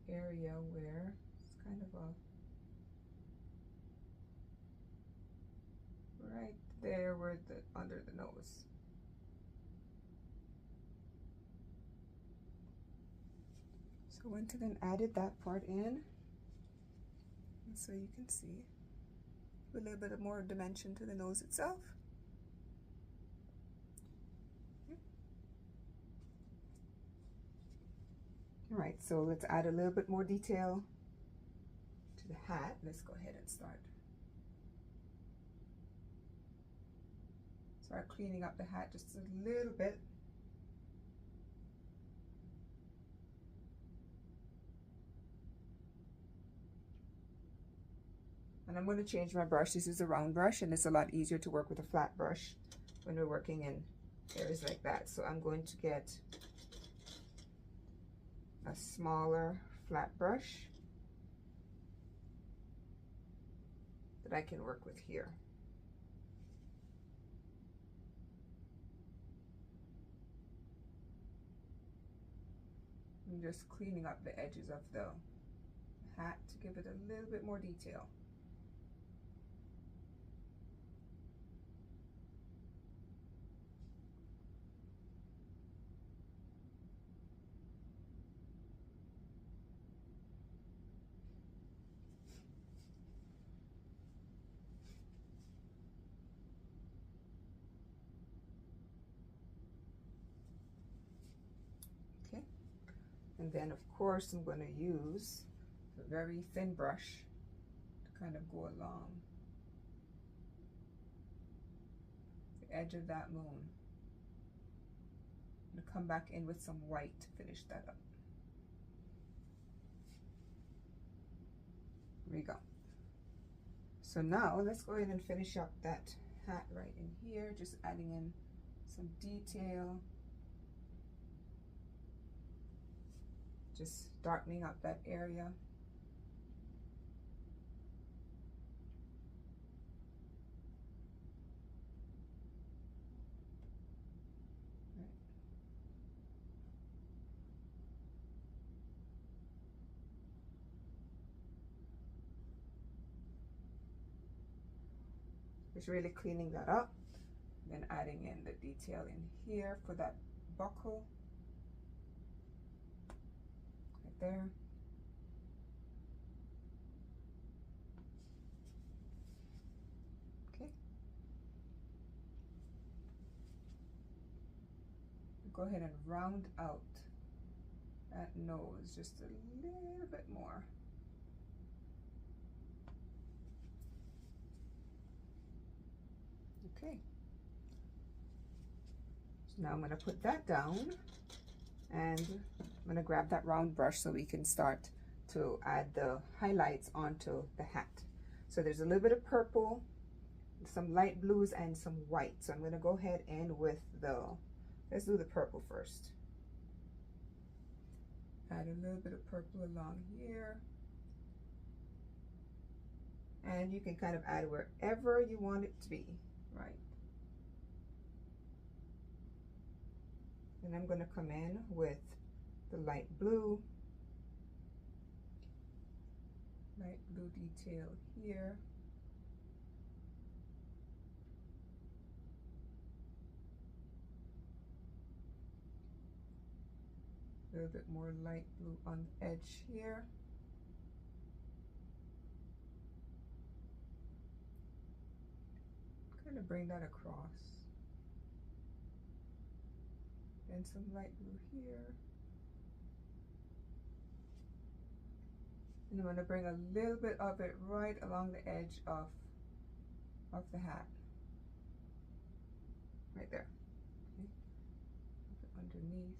area where it's kind of a right there where the under the nose. So I went and added that part in, and so you can see a little bit of more dimension to the nose itself. All right, so let's add a little bit more detail to the hat. Let's go ahead and start cleaning up the hat just a little bit. And I'm going to change my brush. This is a round brush, and it's a lot easier to work with a flat brush when we're working in areas like that. So I'm going to get a smaller flat brush that I can work with here. I'm just cleaning up the edges of the hat to give it a little bit more detail. Okay, and then of course I'm going to use a very thin brush to kind of go along the edge of that moon. I'm going to come back in with some white to finish that up. There we go. So now let's go ahead and finish up that hat right in here, just adding in some detail, just darkening up that area. Just really cleaning that up, then adding in the detail in here for that buckle right there. Okay. Go ahead and round out that nose just a little bit more. Okay, so now I'm going to put that down, and I'm going to grab that round brush so we can start to add the highlights onto the hat. So there's a little bit of purple, some light blues, and some white. So I'm going to go ahead and with the, let's do the purple first. Add a little bit of purple along here. And you can kind of add wherever you want it to be, right? And I'm going to come in with the light blue detail here. A little bit more light blue on the edge here. Kind of bring that across. And some light blue here. And I'm going to bring a little bit of it right along the edge of the hat. Right there. Okay. Underneath.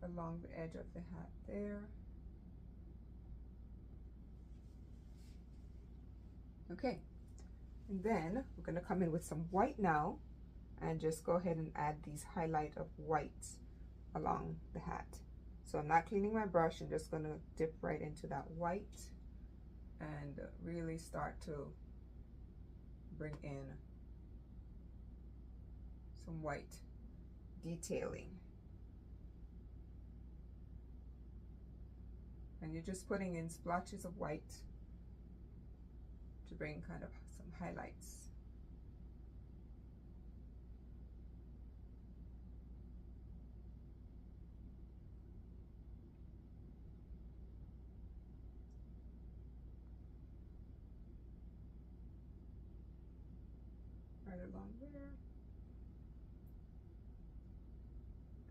right along the edge of the hat there. Okay, and then we're going to come in with some white now and just go ahead and add these highlight of white along the hat. So I'm not cleaning my brush, I'm just going to dip right into that white and really start to bring in some white detailing. And you're just putting in splotches of white to bring kind of some highlights. Right along there.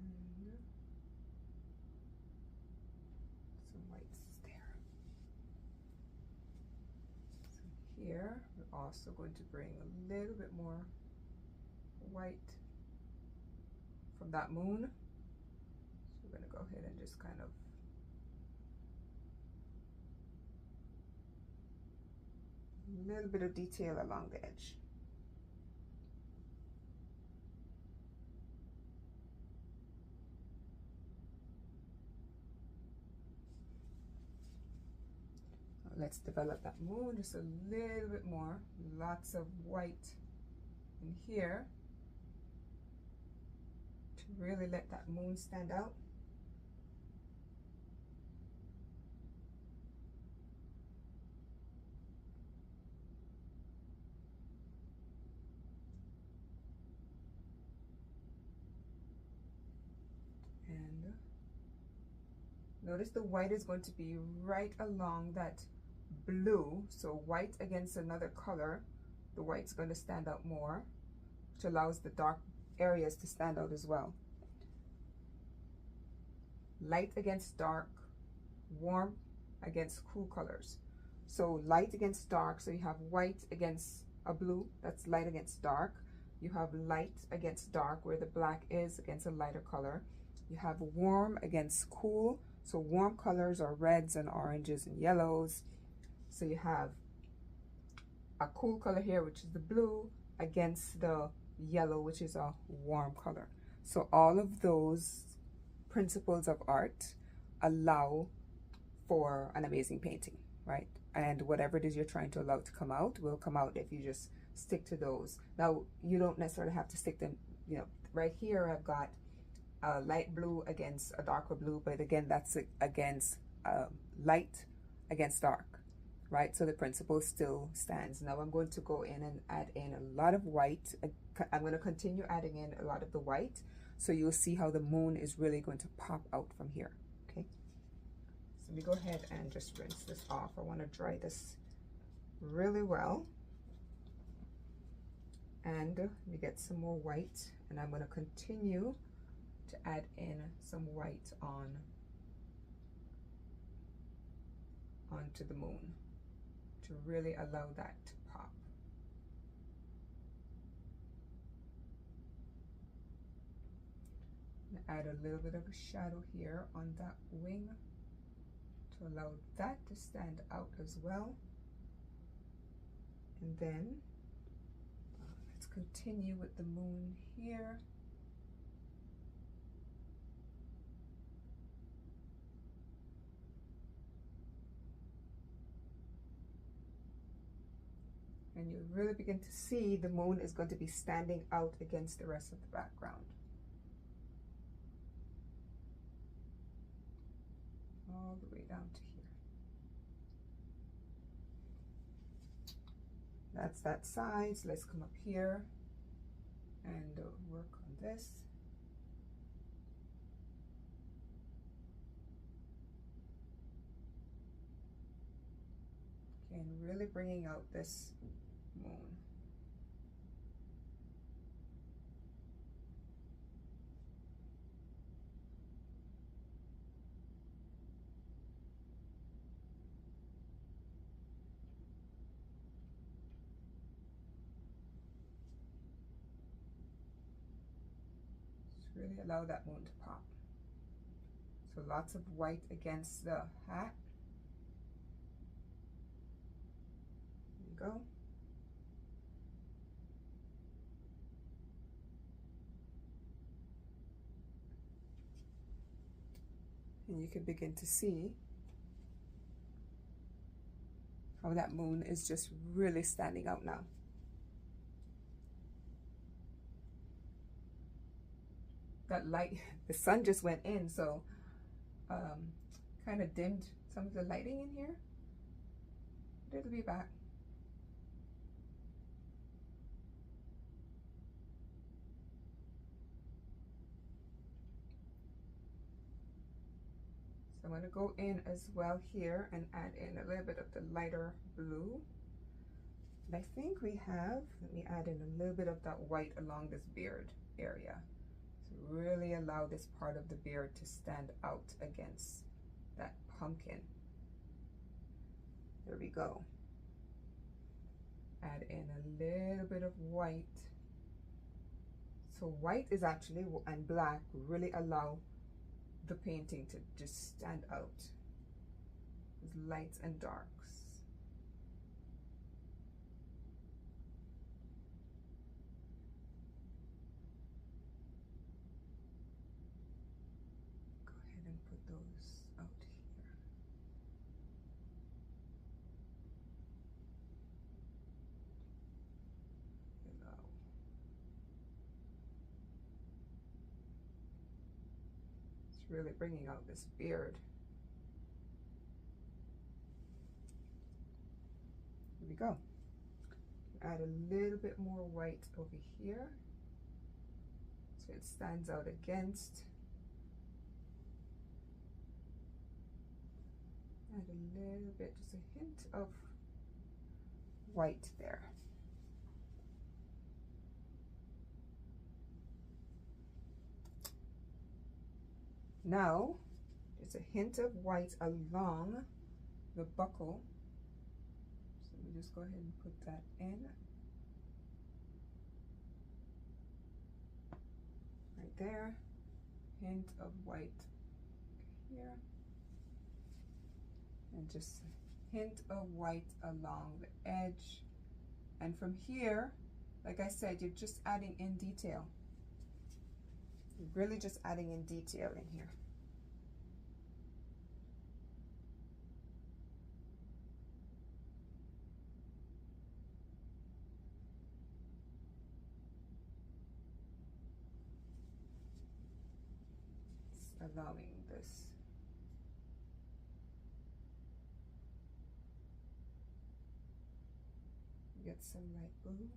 And some whites there. So here, we're also going to bring a little bit more white from that moon. So we're going to go ahead and just kind of a little bit of detail along the edge. Let's develop that moon just a little bit more. Lots of white in here to really let that moon stand out. And notice the white is going to be right along that blue. So white against another color, the white's going to stand out more, which allows the dark areas to stand out as well. Light against dark, warm against cool colors. So light against dark, so you have white against a blue, that's light against dark. You have light against dark, where the black is against a lighter color. You have warm against cool, so warm colors are reds and oranges and yellows. So you have a cool color here, which is the blue, against the yellow, which is a warm color. So all of those principles of art allow for an amazing painting, right? And whatever it is you're trying to allow to come out will come out if you just stick to those. Now, you don't necessarily have to stick them, you know, right here I've got a light blue against a darker blue, but again, that's against light against dark, right? So the principle still stands. Now I'm going to go in and add in a lot of white. I'm going to continue adding in a lot of the white, so you'll see how the moon is really going to pop out from here, okay? So let me go ahead and just rinse this off. I want to dry this really well. And let me get some more white, and I'm going to continue to add in some white onto the moon to really allow that to pop. Add a little bit of a shadow here on that wing to allow that to stand out as well. And then let's continue with the moon here. And you really begin to see the moon is going to be standing out against the rest of the background. All the way down to here. That's that side. So let's come up here and work on this. Okay, and really bringing out this moon. Just really allow that moon to pop. So lots of white against the hat. There you go. And you can begin to see how that moon is just really standing out now. That light, the sun just went in, so kind of dimmed some of the lighting in here. But it'll be back. So I'm going to go in as well here and add in a little bit of the lighter blue. And I think we have, let me add in a little bit of that white along this beard area. To really allow this part of the beard to stand out against that pumpkin. There we go. Add in a little bit of white. So white is actually, and black, really allow the painting to just stand out. There's lights and darks. Go ahead and put those out here. Below. It's really bringing out this beard. Here we go. Add a little bit more white over here so it stands out against. Add a little bit, just a hint of white there. Now, just a hint of white along the buckle. So we just go ahead and put that in. Right there. Hint of white here. And just a hint of white along the edge. And from here, like I said, you're just adding in detail. You're really just adding in detail in here. Just allowing this. Get some light blue.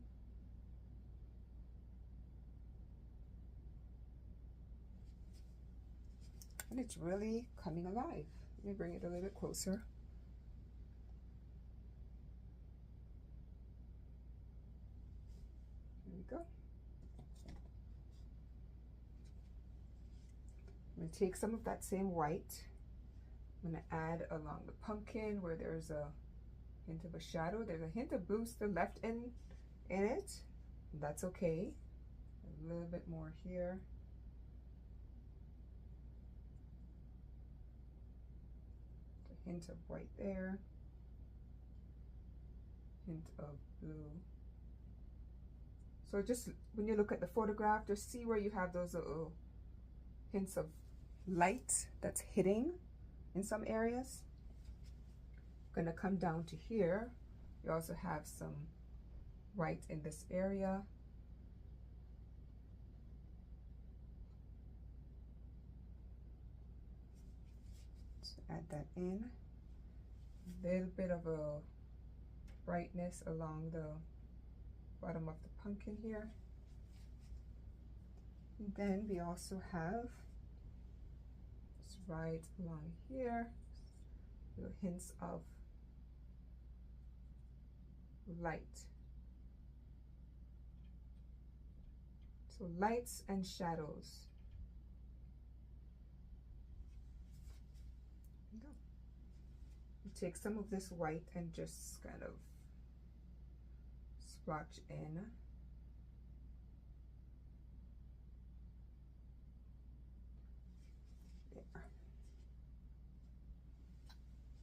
And it's really coming alive. Let me bring it a little bit closer. There we go. I'm going to take some of that same white. I'm going to add along the pumpkin where there's a hint of a shadow. There's a hint of blue still left in it. And that's okay. A little bit more here. A hint of white there. Hint of blue. So just when you look at the photograph, just see where you have those little hints of light that's hitting in some areas. Gonna come down to here. You also have some white in this area. So add that in. A little bit of a brightness along the bottom of the pumpkin here. And then we also have just right along here, little hints of light. So lights and shadows. There you go. You take some of this white and just kind of splotch in. There.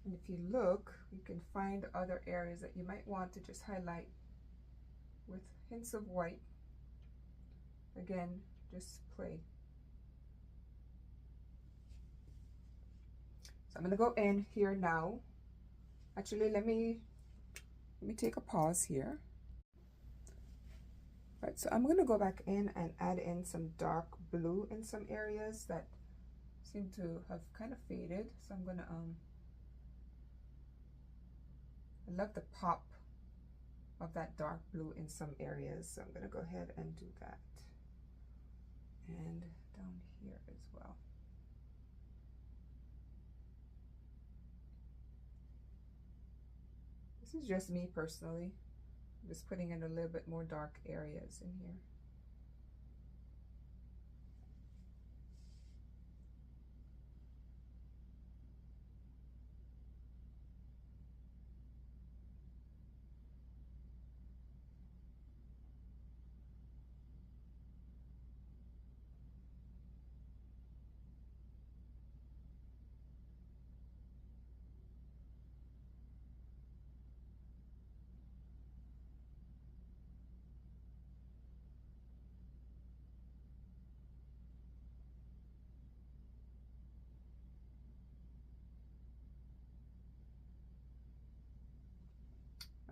And if you look, you can find other areas that you might want to just highlight with hints of white. Again, just play. So I'm going to go in here now. Actually, let me take a pause here. Right, so I'm going to go back in and add in some dark blue in some areas that seem to have kind of faded. So I'm going to I love the pop of that dark blue in some areas, so I'm going to go ahead and do that. And down here as well. This is just me personally. I'm just putting in a little bit more dark areas in here.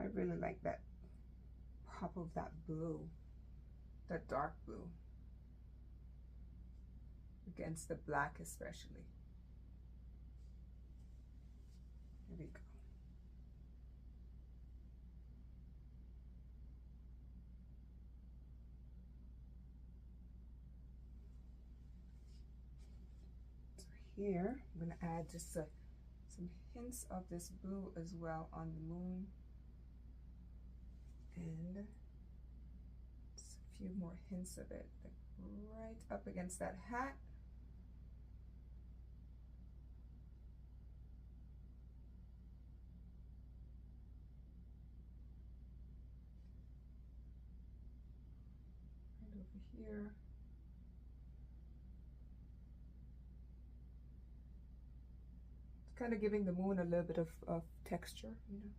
I really like that pop of that blue, that dark blue, against the black especially. There we go. So here, I'm going to add just some hints of this blue as well on the moon. And just a few more hints of it, like right up against that hat. Right over here. It's kind of giving the moon a little bit of texture, you know.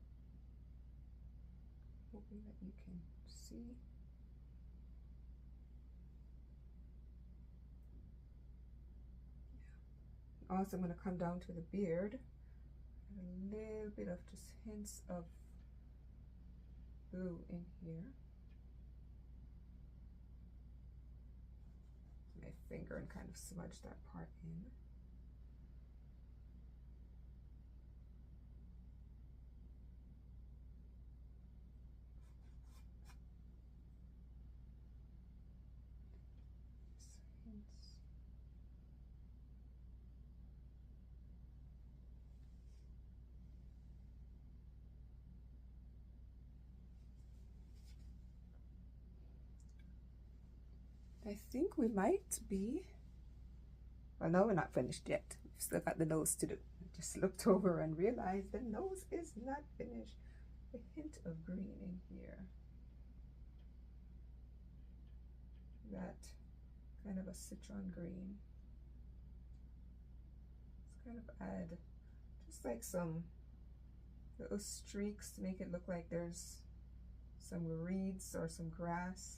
Hoping that you can see. Also, I'm going to come down to the beard, and a little bit of just hints of blue in here. My finger and kind of smudge that part in. I think we might be, well, no, we're not finished yet. We've still got the nose to do. I just looked over and realized the nose is not finished. A hint of green in here. That kind of a citron green. Let's kind of add just like some little streaks to make it look like there's some reeds or some grass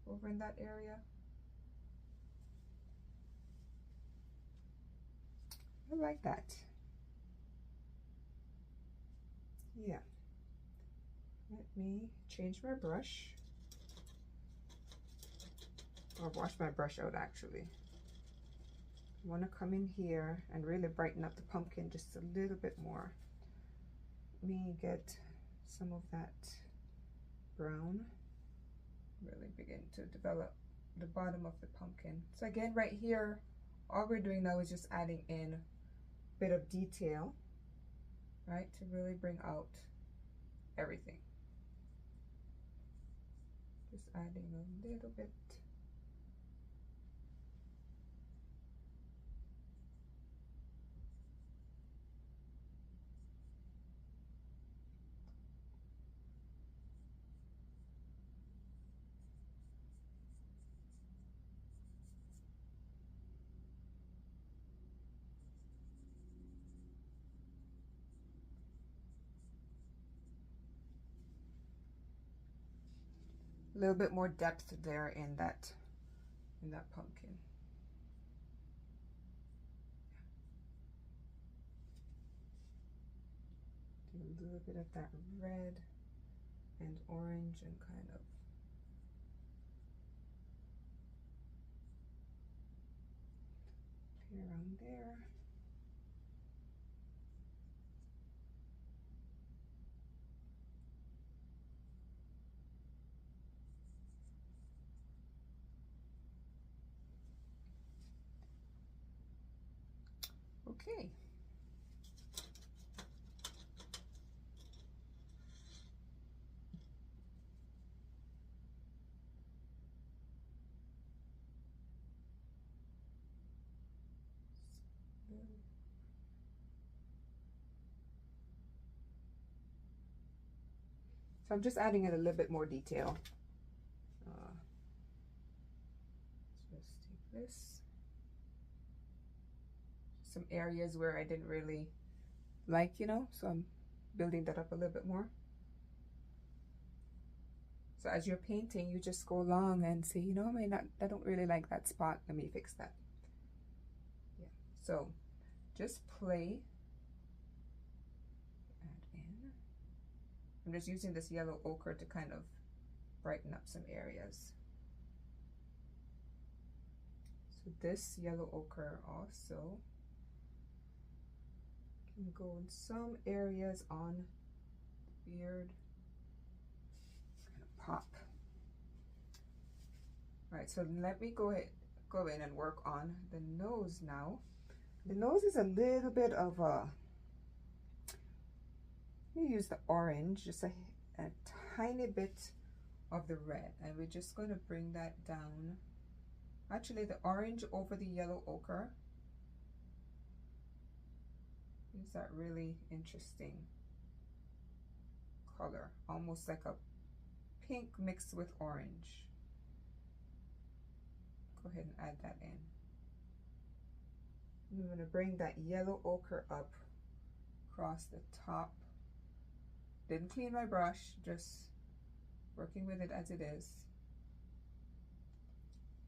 over in that area. I like that. Yeah. Let me change my brush, or wash my brush out actually. I want to come in here and really brighten up the pumpkin just a little bit more. Let me get some of that brown. Really begin to develop the bottom of the pumpkin. So again, right here, all we're doing now is just adding in a bit of detail, right, to really bring out everything. Just adding a little bit. a little bit more depth there in that pumpkin. Do a little bit of that red and orange and kind of around there. Okay. So I'm just adding in a little bit more detail. Let's just take this. Some areas where I didn't really like, you know, so I'm building that up a little bit more. So as you're painting, you just go along and say, you know, I don't really like that spot. Let me fix that. Yeah. So just play. Add in. I'm just using this yellow ochre to kind of brighten up some areas. So this yellow ochre also can go in some areas on the beard. Kind of pop. All right, so let me go in and work on the nose now. The nose is a little bit of a, let me use the orange, just a tiny bit of the red, and we're just going to bring that down. Actually, the orange over the yellow ochre is that really interesting color, almost like a pink mixed with orange. Go ahead and add that in. I'm going to bring that yellow ochre up across the top. Didn't clean my brush, just working with it as it is.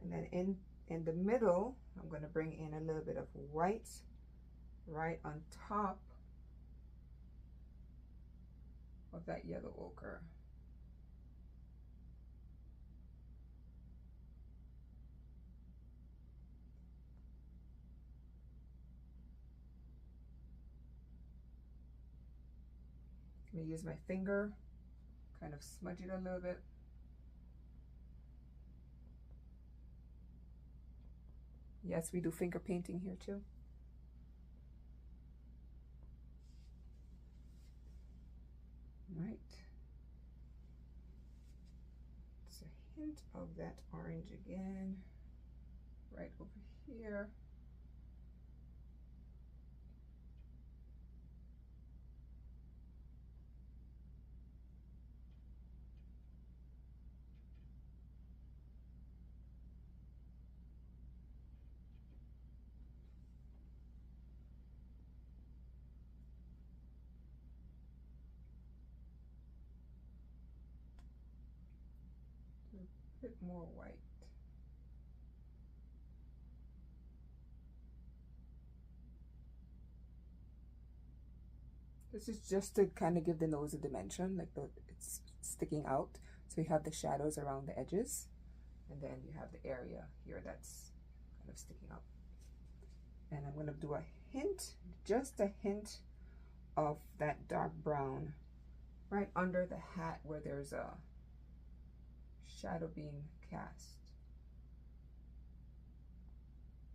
And then in the middle, I'm going to bring in a little bit of white right on top of that yellow ochre. Let me use my finger, kind of smudge it a little bit. Yes, we do finger painting here too. Right. It's a hint of that orange again, right over here. A bit more white. This is just to kind of give the nose a dimension, like it's sticking out. So you have the shadows around the edges, and then you have the area here that's kind of sticking up. And I'm going to do a hint, just a hint of that dark brown right under the hat where there's a shadow being cast.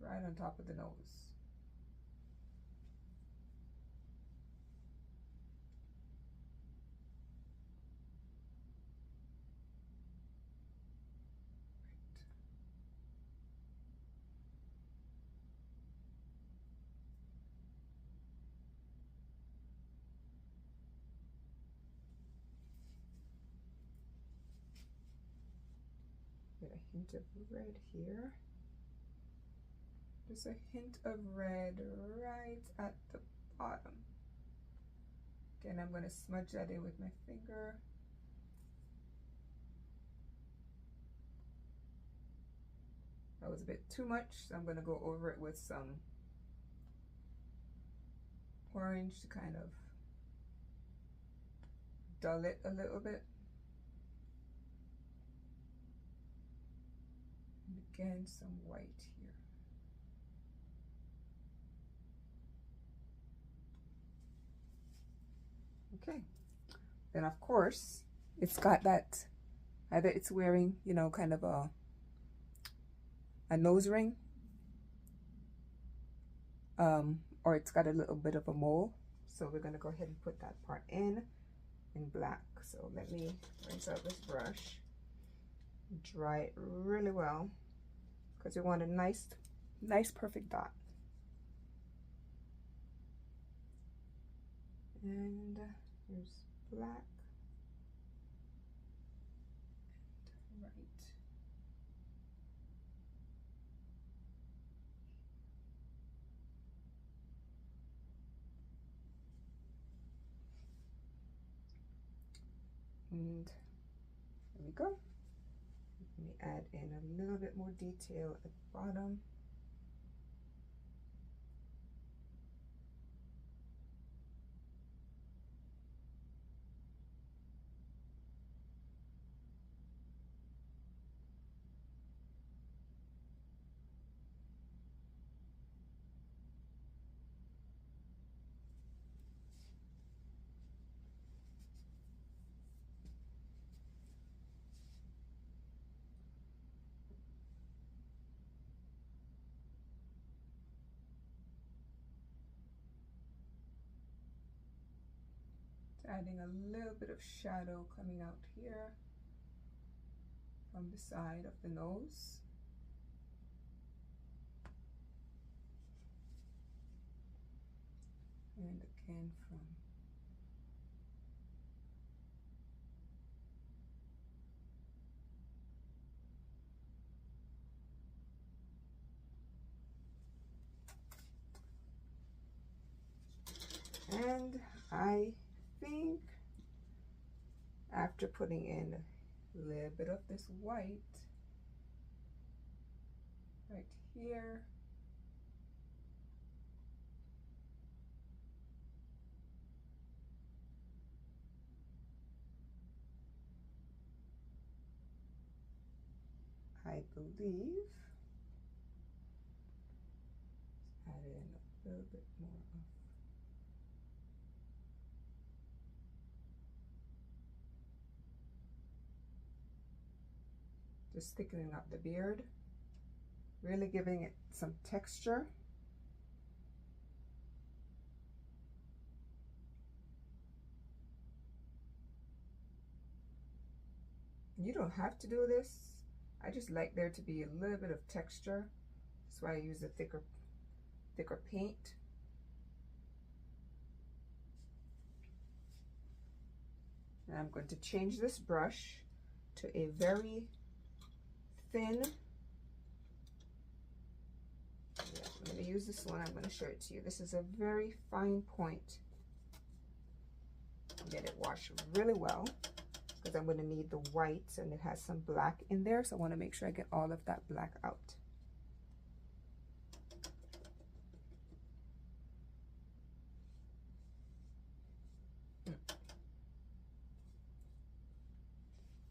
Right on top of the nose. Get a hint of red here. Just a hint of red right at the bottom. Again, I'm going to smudge that in with my finger. was a bit too much, so I'm going to go over it with some orange to kind of dull it a little bit. And again, some white here. Okay, then of course it's got that, either it's wearing, you know, kind of a nose ring, or it's got a little bit of a mole. So we're going to go ahead and put that part in black. So let me rinse out this brush, dry it really well, because we want a nice perfect dot. And here's black and white. And there we go. Let me add in a little bit more detail at the bottom. Adding a little bit of shadow coming out here from the side of the nose. And again from and I think after putting in a little bit of this white right here, I believe, add in a little bit more of just thickening up the beard, really giving it some texture. You don't have to do this. I just like there to be a little bit of texture. That's why I use a thicker paint. And I'm going to change this brush to a very thin, I'm going to use this one. I'm going to show it to you. This is a very fine point. Get it washed really well, because I'm going to need the whites, and it has some black in there, so I want to make sure I get all of that black out.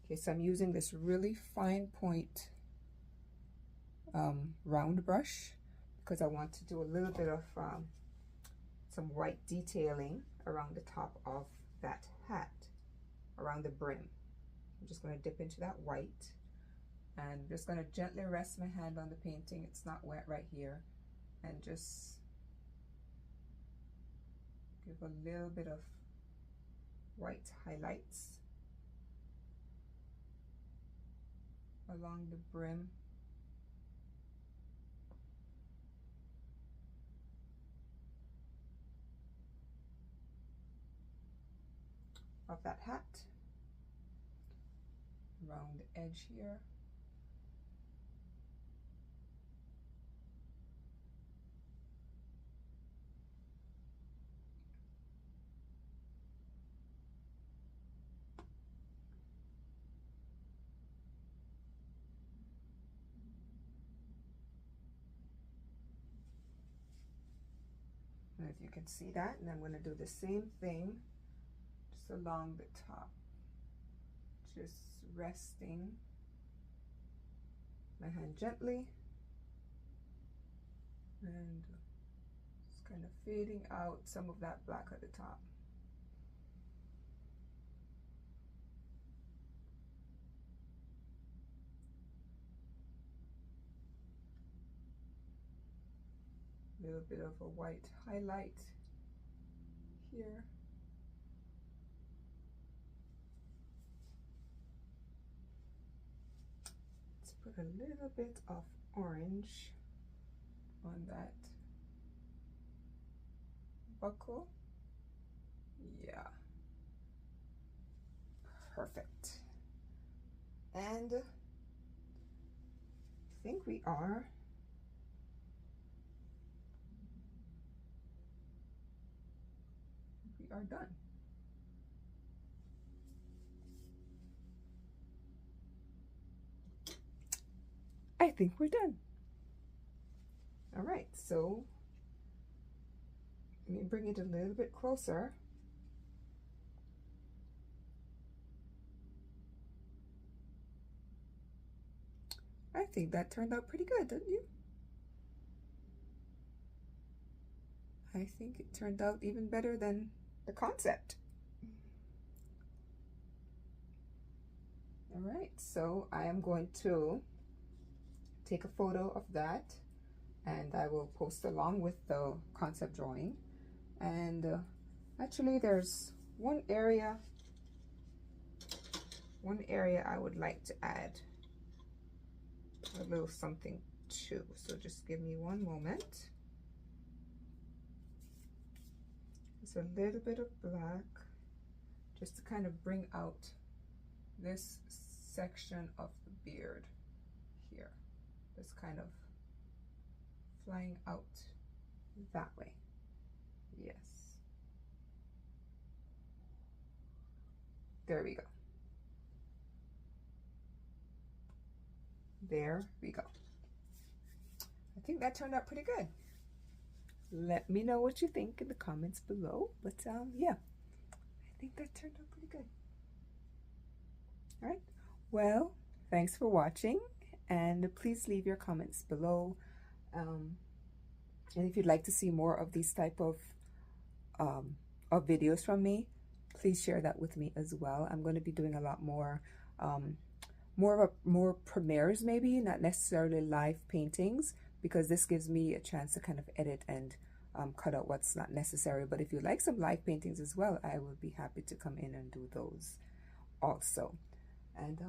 Okay, so I'm using this really fine point round brush, because I want to do a little bit of some white detailing around the top of that hat, around the brim. I'm just going to dip into that white, and I'm just going to gently rest my hand on the painting. It's not wet right here, and just give a little bit of white highlights along the brim of that hat, around the edge here. know if you can see that, and I'm going to do the same thing just along the top, just resting my hand gently and just kind of fading out some of that black at the top. A little bit of a white highlight here. Let's put a little bit of orange on that buckle. Yeah, perfect. And I think we are done. I think we're done. All right, so let me bring it a little bit closer. I think that turned out pretty good, didn't you? I think it turned out even better than the concept. All right, so I am going to take a photo of that and I will post along with the concept drawing. And actually there's one area I would like to add a little something to, so just give me one moment. It's a little bit of black just to kind of bring out this section of the beard here. Just kind of flying out that way. Yes. There we go. There we go. I think that turned out pretty good. Let me know what you think in the comments below. But yeah, I think that turned out pretty good. All right. Well, thanks for watching, and please leave your comments below. And if you'd like to see more of these type of videos from me, please share that with me as well. I'm going to be doing a lot more, more premieres, maybe not necessarily live paintings, because this gives me a chance to kind of edit and cut out what's not necessary. But if you like some live paintings as well, I would be happy to come in and do those also. And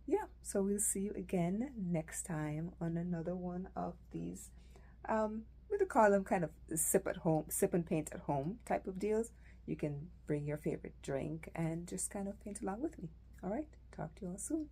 yeah, so we'll see you again next time on another one of these we call them kind of sip and paint at home type of deals. You can bring your favorite drink and just kind of paint along with me. All right, talk to you all soon.